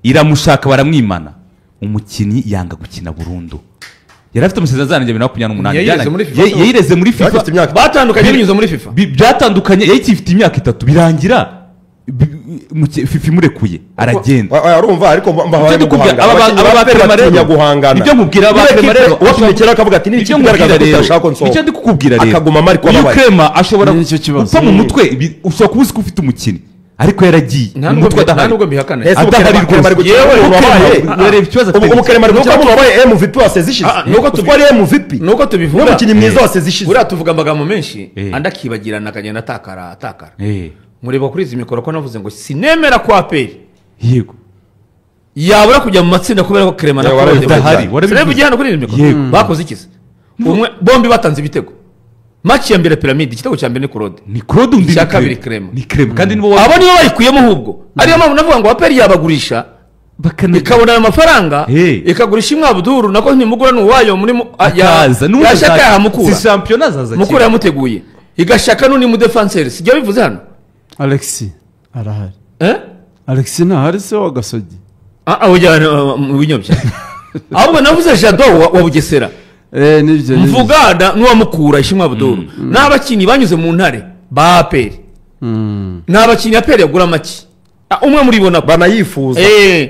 iramushaka baramwimana umukinnyi yanga gukina burundu yari afite amasezerano ya 2028 Yayireze muri FIFA. yayireze muri Yari afite FIFA imyaka batandukanye binyuze muri FIFA byatandukanye yari ifite imyaka 3 birangira FIFA imurekuye aragenda urumva ariko mbahaye Ibyo mu ndikubwira, guhangana aba Abakinnyi Clement batinya rero, guhangana ibyo mubwira aba Niba Clement ekipe rero, uwashimikira akavuga ati ni ibyo ikipe igaragaza ko mubwira idashaka rero nsohoka icyo ndi kukubwira rero akaguma amari uyu kwababaye Clement ashobora Ni icyo kibazo. gupfa mu mutwe ushobora kuba uzi ko ufite umukinnyi ariko yaragiye nta mu nubwo mutwe adahari nubwo mbihakana Ese adahari Clement ari rwose gukina yewe umuntu wabaye urareba ikibazo afite ubu Clement ari gukina umuntu wabaye MVP wase zishize nuko kuko ari MVP nuko tubivuga niwe mukinnyi mwiza wase zishize buriya tuvuga amagambo menshi Eh. andi akibagirana akagenda atakara Eh, mureba kuri izi mikoro ko navuze ngo sinemera ko aperi yego yabura kujya mu matsinda kubera ko Clement na Yeah, Claude udahari, bari- warabivuze. Sireba ugihana kuri izi mikoro Yego. bakoze iki se bombi batanze ibitego match ya mbere piramide igitego cya mbere ni Claude ni Claude undi Icya ni kabiri Clement. Clement. ni Clement kandi nibo abo nibo bayikuyemo ahubwo ariyo mpamvu navuga ngo aperi yabagurisha ikabona ayo mafaranga Hey. ikagurisha imwe Abdul nako ntimugura n'uwayo muri akaza n'ubundi yashaka azaza. yahamukura si shampiyona azaza mukura yamuteguye igashaka n'undi mudefanseri sijya bivuze hano Alexis arahari eh Alexis ntahari se wa Gasogi ujyana mu binyobya ahubwo navuze Jado wa Bugesera nibyo mvugana n'uwamukura ishimwe Abdul n'abakinnyi banyuze mu ntare ba aperi n'abakinnyi aperi yagura make umwe muri bo nabo banayifuza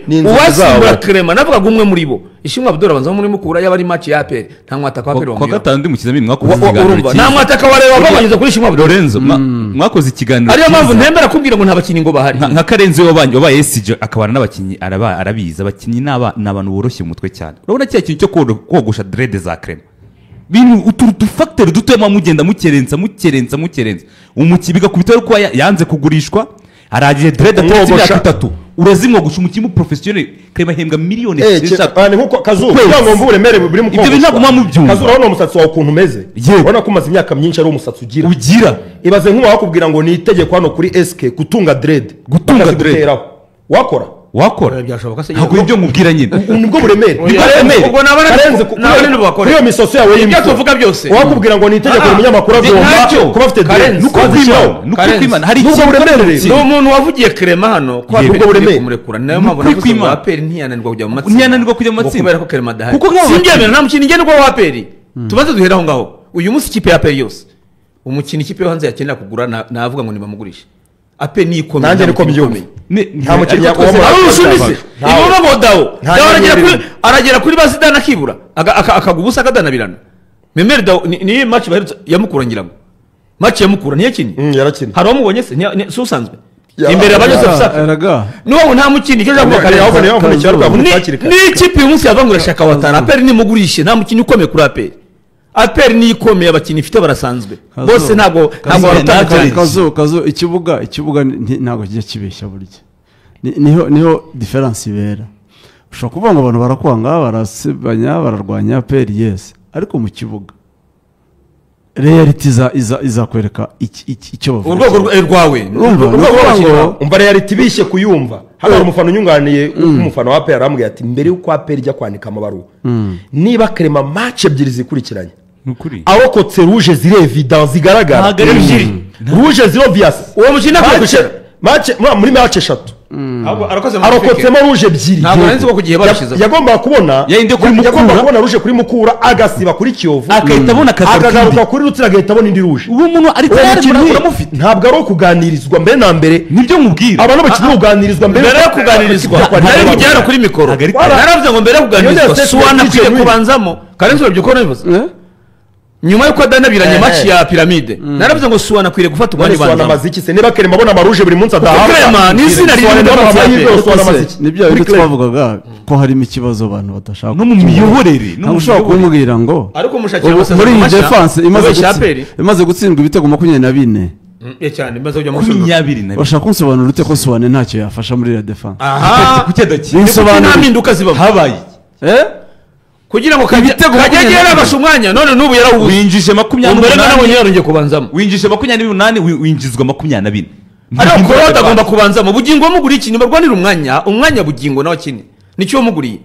ni inzozi uwasimbura zabo. Clement navugaga umwe muri bo ishimwe Abdul abanza muri mukura yaba ari match ya aperi nta mwataka wa aperi kwa gatanu ndi mu kizamini mwakoze urumva ikiganiro nta mwataka wa reba babanyuze kuri ishimwe Abdul Lorenzo mwakoze ikiganiro ariyo mpamvu cyiza. ntembera kubwira ngo nta bakinnyi ngo bahari nka Karenzi wabaye SG akabana n'abakinnyi arabizi abakinnyi ni abantu boroshye mu mutwe cyane urabona cya kintu cyo kogosha dread za Clement bintu utu factor dutema mugenda mukerenza umukinnyi bigakubita ko yanze kugurishwa aragiye dread atetse imyaka 3 urazimwogosha umukinnyi professionnel Clement ahembwa miliyoni 6 ni nkuko Kazu kugira ngo mvu uburemere buri mu ibyo bintu ntabwo mubyumva Kazu urabona umusatsi wawe ukuntu umeze Yewe. urabona ko umaze imyaka myinshi ari umusatsi ugira ugira ibaze nk'uwa wakubwira ngo ni itegeko hano kuri SK gutunga dread Gutunga dread. bakaziguteraho. wakora byashoboka se ntabwo ibyo mubwira nyine nibwo buremere ubwo nabona Karenzi bakora kuri iyo misoso yawe ibyo y'imfura tuvuga byose wakubwira ngo ni itegeko umunyamakuru agomba kuba afite dread Karenzi. nuko kwimana nuko Karenzi. kwimana hari Nubwo ikintu buremere rero. ni umuntu wavugiye Clement hano ko Yego. aperi Ubwo buremere. kumurekura niyo mpamvu Nukuri navuze ngo kwimana. aperi ntiyananirwa kujya mu matsinda Ntiyananirwa kujya mu ngo matsinda. kubera ko Clement adahari Kuko nk'abo simbyemera nta mukinnyi ngenderwa wa aperi tumaze duhera aho ngaho uyu munsi ikipe ya aperi yose umukinnyi ikipe yo hanze yakenera kugura navuga ngo nibamugurishe aperi niyo ikomeye nanjye nta niko mukinnyi mbyumva ukomeye. nta mukinnyi ariko twese- ari urushundise Ntawe. ibuba ngo dawo Nta dawo nyeri aragera kuri bazidana akibura akaga ubusa akadanabirana memeri dawo niyo match baherutse yamukura ngira ngo match yamukura niyo kinyi yarakina hari uwamubonye se si usanzwe Ya- imbere ya Yosefu Ah, Saka eraga n'ubu nta mukinnyi icyo javuga Kare ahubwo niyo Karenzi mvune cyaruka muri hakiri kare n'ikipe uyu munsi yavangura shaka watanu aperi nimugurishe nta mukinnyi ukomeye kuri aperi aperi niyo ikomeye abakinnyi ifite barasanzwe Kazo. bose ntabwo barutandukanye kazo ikibuga ntabwo kijya kibeshya burya niho diferanse ibera ushobora kuvuga ngo abantu barakwanga barasebanya bararwanya peri yesi ariko mu kibuga reality izakwereka icyo bavuga urwego rwawe urumva urwego rw'abakiriya ngo umva reality bishye kuyumva hano hari umufana unyunganiye umufana wa APR arambwira ati mbere y'uko APR ijya kwandika amabaruwa niba Clement match ebyiri zikurikiranye arokotse rouge ziri evident zigaragara rouge ziri obvious uwo mukino akwiye muri match eshatu arokotsemo rouge ebyiri ntabwo nzi ko kugiye babishize yagomba kubona rouge kuri Mukura agasiba kuri Kiyovu akahita abona akagaruka kuri Rutsiro agahita abona indi rouge uwo muntu ari uramufite ntabwo ari ukuganirizwa mbere na mbere nibyo nkubwira abantu bakiri kuganirizwa mbere yo kuganirizwa nari kujyana kuri mikoro naravuze ngo mbere yo kuganirizwa suwana kwiye kubanzamo Karenzi urabyo ko nabivuze nyuma yuko adanabiranye match ya Pyramide naravuze ngo suwana kwire gufata umwanya banza suwana maziki se niba Clement abona amaruje buri munsi adaha Clement ni izina ririmo nibyo bindi twavugaga ko harimo ikibazo abantu badashaka no mu miyoborere no ushobora kumubwira ngo ariko mushakira muri iyi defense imaze gutsindwa ibitego 24 cyane maze ujya mu 24 bashaka kunsobanura ute ko suwane ntacyo yafasha muri la defense kucyedaki nta mpinduka ziba habaye kugira ngo kagegera abasha umwanya none n'ubu yarawubuze winjije 28 mbere nabonye yarongeye kubanzamo winjije 28 winjizwa 24 ariko Korode agomba kubanzamo bugingo muguri ikintu barwanira umwanya bugingo nawe kine nicyo muguriye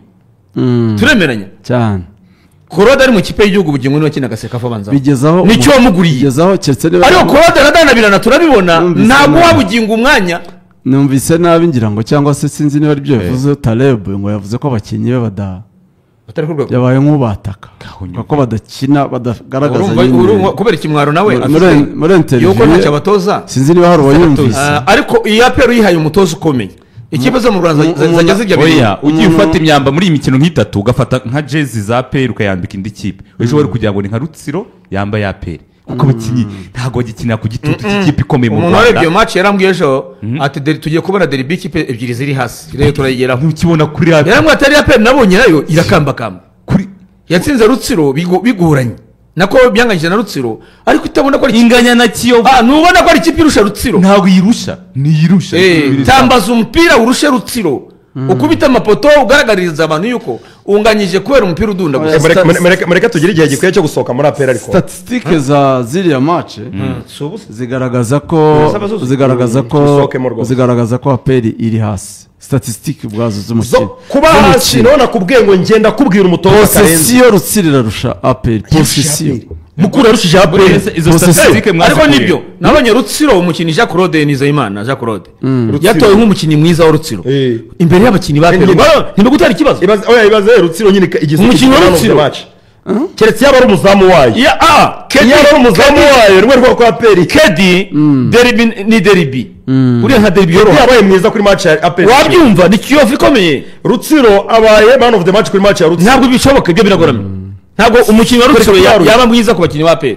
turemeranya cyane Korode ari mu kipe y'igihugu bugingo niwe kina gaseka abanzamo bigezaho nicyo muguriye bigezaho cyetse niba ariko Korode aradanabirana turabibona ntabwo wabugingo umwanya numvise nabi ngira ngo cyangwa se sinzi niba ari byo yavuze Taleb ngo yavuze ko abakinnyi be yabaye nk'ubataka kuko badakina badagaragaza kubera ikimwaro nawe muri interview yuko ntacyo abatoza sinzi niba hari uwayumvise ariko iyi APR yihaye umutoza ukomeye ikipe zo mu Rwanda zajya zijya oya ugiye ufata imyamba muri iyi mikino nk'itatu ugafata nka jezi za APR ukayambika indi kipe ejo bari kugira ngo ni nka Rutsiro yambaye APR kuko abakinnyi ntabwo bagikinira ku gitutu cy'ikipe ikomeye mu Rwanda umuntu warebye match yarambwiye ejo ati tugiye kubona derby ikipe ebyiri ziri hasi rero turayigeraho ukibona kuri APR yarambwiye atari APR nabonye nayo irakambakamba kuri yatsinze Rutsiro bigoranye nako byanganyije na Rutsiro ariko itabona ko inganya na Kiyovu nubona ko ari ikipe irusha Rutsiro ntabwo yirusha niyirusha tambaza umupira urushe Rutsiro ukubita amapoto ugaragariza abantu yuko unganyije kubera umupira udunda gusa mureka tugire igihe gikwiye cyo gusohoka muri APR ariko statistique za ziriya match zigaragaza ko APR iri hasi statistique ubwazo z'umukino kuba hasi none nakubwiye ngo ngenda kubwira umutoza Karenzi Rutsiro rusha APR position Mukura rushije APR izo statistique ariko nibyo nabonye Rutsiro umukinnyi Jean Claude Nizeyimana Jean Claude yatoye nk'umukinnyi mwiza wa Rutsiro imbere y'abakinnyi ba APR niba gutari ikibazo ibaze Rutsiro nyine igize umukinnyi wa Rutsiro keretse yaba ari umuzamu wayo yaba ari umuzamu wayo rwe rwo kwa APR Kedi derby ni derby uriya nka derby yoro yabaye mwiza kuri match ya APR wabyumva ni Kiyovu ikomeye Rutsiro abaye man of the match kuri match ya Rutsiro ntabwo bishoboka ibyo biragoramye ntabwo umukinnyi wa Rutsiro yaba mwiza ku bakinnyi ba APR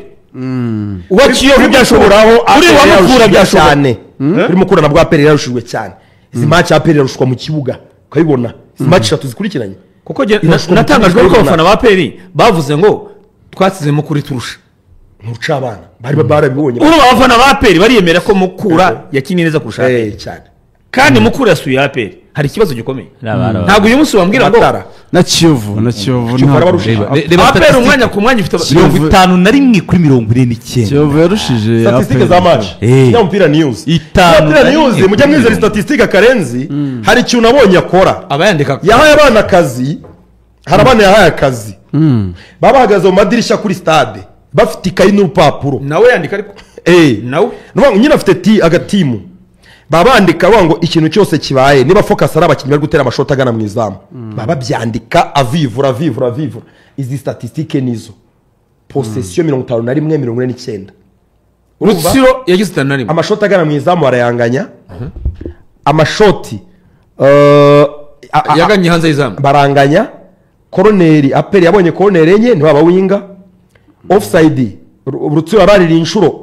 uwa Kiyovu byashoboraho uri wa Mukura byashoboka cyane uri Mukura nabwo APR yarushijwe cyane izi match ya APR yarushwa mu kibuga ukabibona izi match eshatu zikurikiranye kuko natangajwe ko abafana ba APR bavuze ngo twasize Mukura turusha ntuca abana bari barabibonye uri abafana ba APR bariyemera ko Mukura yakiniye neza kurusha cyane kandi Mukura yasuye APR hari ikibazo gikomeye ntabwo uyu munsi wambwira ngo na Kiyovu APR umwanya ku mwanya ifite 51 kuri 49 Kiyovu yarushije statistique za match ya Mpira News Mpira News mujya mwizera statistique Karenzi hari ikintu nabonye akora abayandika yahaye abana akazi hari abana yahaye akazi babahagaze mu madirishya kuri stade bafite ikayi n'urupapuro nawe yandika ariko nawe nuvuga nyine afite agatimu babandika ngo ikintu cyose kibaye niba focus ari abakinnyi bari gutera amashoti agana mu izamu baba byandika avivura izi statistique nizo possession 51-49 Rutsiro yagize 51 amashoti agana mu izamu arayanganya amashoti yaganye hanze y'izamu baranganya koroneri APR yabonye koroneri enye ntibaba winga offside Rutsiro ararira inshuro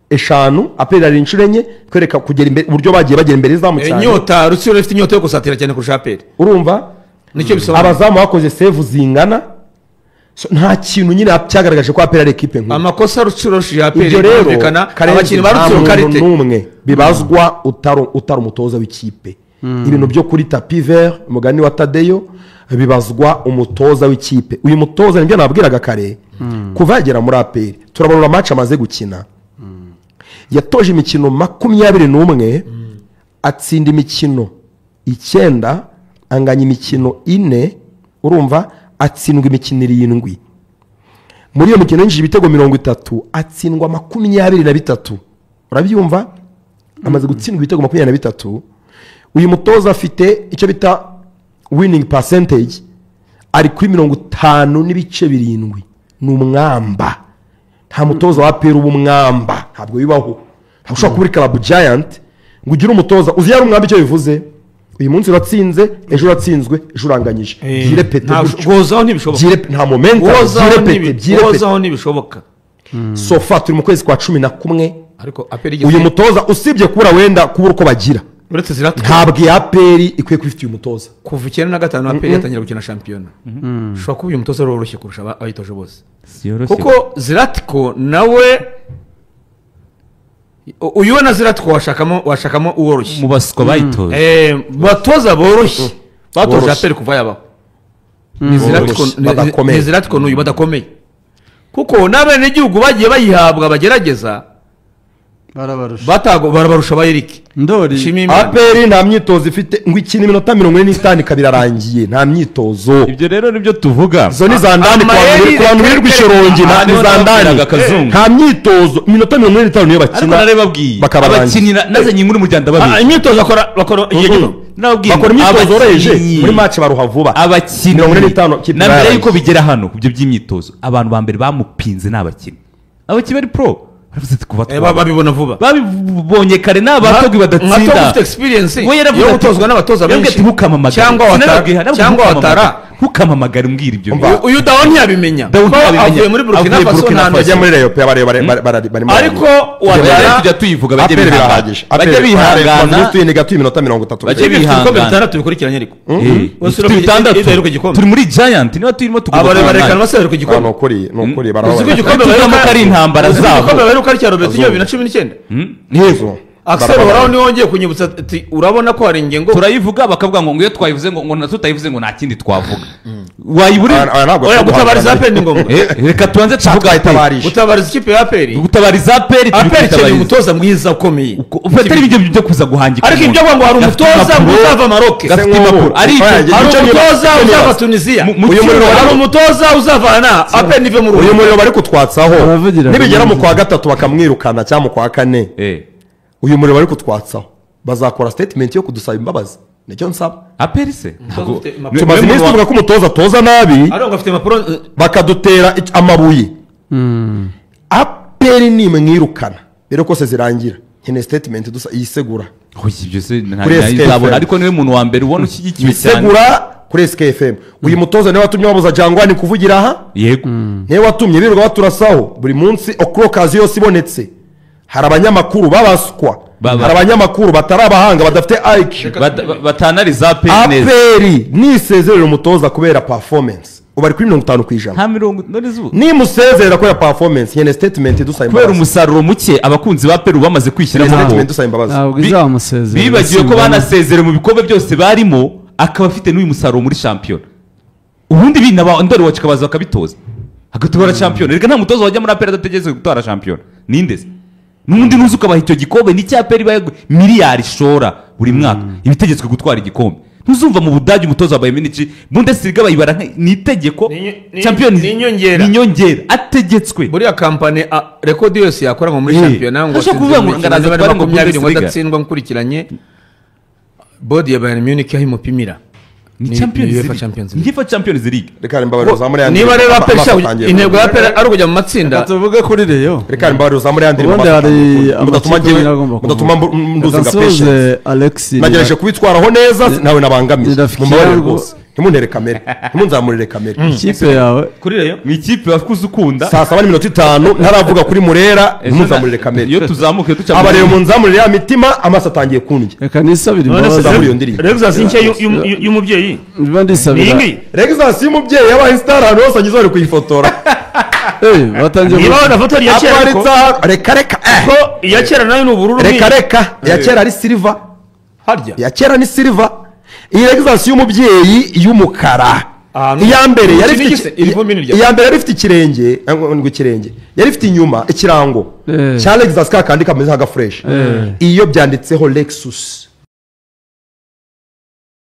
eshanu APR ari inshuro enye kwereka kugera imbere uburyo bagiye bagera imbere izamu cyane inyota Rutsiro ifite inyota yo gusatira cyane kurusha APR urumva nicyo bisobanura abazamu bakoze save zingana nta kintu nyine cyagaragaje ko APR ari equipe nkuru amakosa Rutsiro rushije APR ibyo rero abakinnyi ba Rutsiro karite n'umwe bibazwa utari umutoza w'ikipe ibintu byo kuri tapis vert umugani wa Tadeyo bibazwa umutoza w'ikipe uyu mutoza nibyo nabwiraga kare kuva yagera muri APR turabona match amaze gukina yatoje imikino 21 atsinda imikino 9 anganya imikino 4 urumva atsindwa imikino 7 muri iyo mikino yinjije ibitego 30 atsindwa 23 urabyumva amaze gutsindwa ibitego 23 uyu mutoza afite icyo bita winning percentage ari kuri 50.7 ni umwamba nta mutoza wa APR ubumwamba ntabwo bibaho ntabwo ushobora kuba uri Club Giant ngo ugire umutoza uzi yari umwamba icyo bivuze uyu munsi uratsinze ejo uratsinzwe ejo uranganyije byirepete gozaho ntibishoboka nta momento gozaho ntibishoboka sofa turi mu kwezi kwa 11 ariko APR uyu mutoza usibye kubura wenda kubura uko bagira uretse Ziratko ntabwo ya APR ikwiye kwifitiye umutoza kuva 95 APR yatangira gukina shampiyona ushobora kuba uyu mutoza roroshye kurusha abayitoje bose kuko Ziratko nawe uyu we na Ziratko washakamo uworoshye mu baswa bayitoje batoza boroshye batoje APR kuva yabaho ni Ziratko n'uyu badakomeye kuko n'abenegihugu bagiye bayihabwa bagerageza barabarusha abayirike ndori APR nta myitozo ifite ngo ikina iminota 45 kabirarangiye nta myitozo ibyo rero nibyo tuvuga zo ni za ndani kwa bantu birirwa ishorongi nta za ndani nta myitozo iminota 45 niyo bakina abakinira nazanye inkuru mu Rwanda babi imyitozo bakora igihe bakora imyitozo oroheje muri match baruha vuba abakinira 45 na mbere yuko bigera hano kubyo by'imyitozo abantu ba mbere bamupinze n'abakinyi bari pro babibona vuba babibonye kare n'abatogi badatsinda we yaravuze gutozwa n'abatoza benshi cyangwa watara ntukamamagare umbwira ibyo uyu dawo ntiyabimenya avuye muri Burkina Faso bajya muri Rayon ariko watara tujya tuyivuga bajye bihangana iminota 30 bajye bihangana bikurikiranye ariko turi muri Giant niba turimo barekana baseruka igikombe no kuri barabona ari intambara zabo baheruka ari cya Robert 2019 yego Axel waraho ni wongeye kunyibutsa ati urabona ko hari ingengo turayivuga bakavuga ngo iyo twayivuze ngo tutayivuze ngo nta kindi twavuga wayibura oya gutabariza APR ni ngombwa reka tuanze tuvuga gutabariza ikipe ya APR gutabariza APR cyane umutoza mwiza ukomeye ufite ibyo byo kuza guhangika ariko ibyo ngo hari umutoza uzava Maroc hari umutoza uzava Tunisia hari umutoza uzavana APR nive mu uyu muriro bari kutwatsaho nibigera mu kwa gatatu bakamwirukana cyangwa mu kwa kane uyu muriro bari kutwatsaho bazakora statement yo kudusaba imbabazi nicyo nsaba APR se tumaze iminsi tuvuga ko umutoza toza nabi bakadutera amabuye APR ni mwirukana rero ko se zirangira nkene statement dusa yisegura ibyo se ntazabona ariko niwe muntu wa mbere ubona ushyigikiwe cyane yisegura kuri SKFM uyu mutoza niwe watumye babuza Jangwani kuvugira aha yego niwe watumye birirwa baturasaho buri munsi okrokazi yose ibonetse hari abanyamakuru babaswa hari abanyamakuru batari abahanga badafite IQ batanariza APR neza APR nisezerera umutoza kubera performance ubari kuri 50% nta 50 ni musezerera ko ya performance yene statement dusaba kubera umusaruro muke abakunzi ba APR bamaze kwishyiramo statement dusaba imbabazi ntabwo izamusezerera bibagiye ko banasezere mu bikombe byose barimo akaba afite n'uyu musaruro muri champion ubundi binaba ndori wacu kabaza bakabitoza agatwara champion reka nta mutoza wajya muri APR adategeze gutwara champion ninde n'undi nuzi ukabaha icyo gikombe ni cya APR baye miliyari shora buri mwaka ibitegetswe gutwara igikombe ntuzumva mu Budage umutoza wa Bayern Munich Bundesliga bayibara ni itegeko Champions ni nyongera ategetswe buriya kampani record yose yakora muri champion ngo kuvuga ngo ngaraza bari ngo badatsindwa nkurikiranye body ya Bayern Munich yahimupimira ni Champions League reka mbabarira za muri niba rero APR intego ya APR ari kujya mu matsinda tuvuge kuri Rayon reka mbabarira za muri yandi mudatuma nduze ngapeshe Alex nagerageje kubitwaraho neza nawe nabangamiye mumbabarire rwose ntimuntere kamere ntimunzamurire kamere ikipe yawe kuri Rayon ni ikipe wakuze ukunda saa 7:05 ntaravuga kuri Murera ntimunzamurire kamere iyo tuzamuke duca aba rero munzamurire ya mitima amaso atangiye kundya reka nisabire imbabazi muri iyo ndirimbo Rexas inke y'umubyeyi niba ndisabira Rexas y'umubyeyi yabaye star hano hose agize bari kuyifotora batangiye niba wana foto ya kera reka ko iya kera nayo ni ubururu reka ya kera ari silver harya ya kera ni silver iyi Rexas y'umubyeyi y'umukara iya mbere yari ifite ikirenge ngo ikirenge yari ifite inyuma ikirango cya Lexus kakandi kameze nka fresh iyo byanditseho Lexus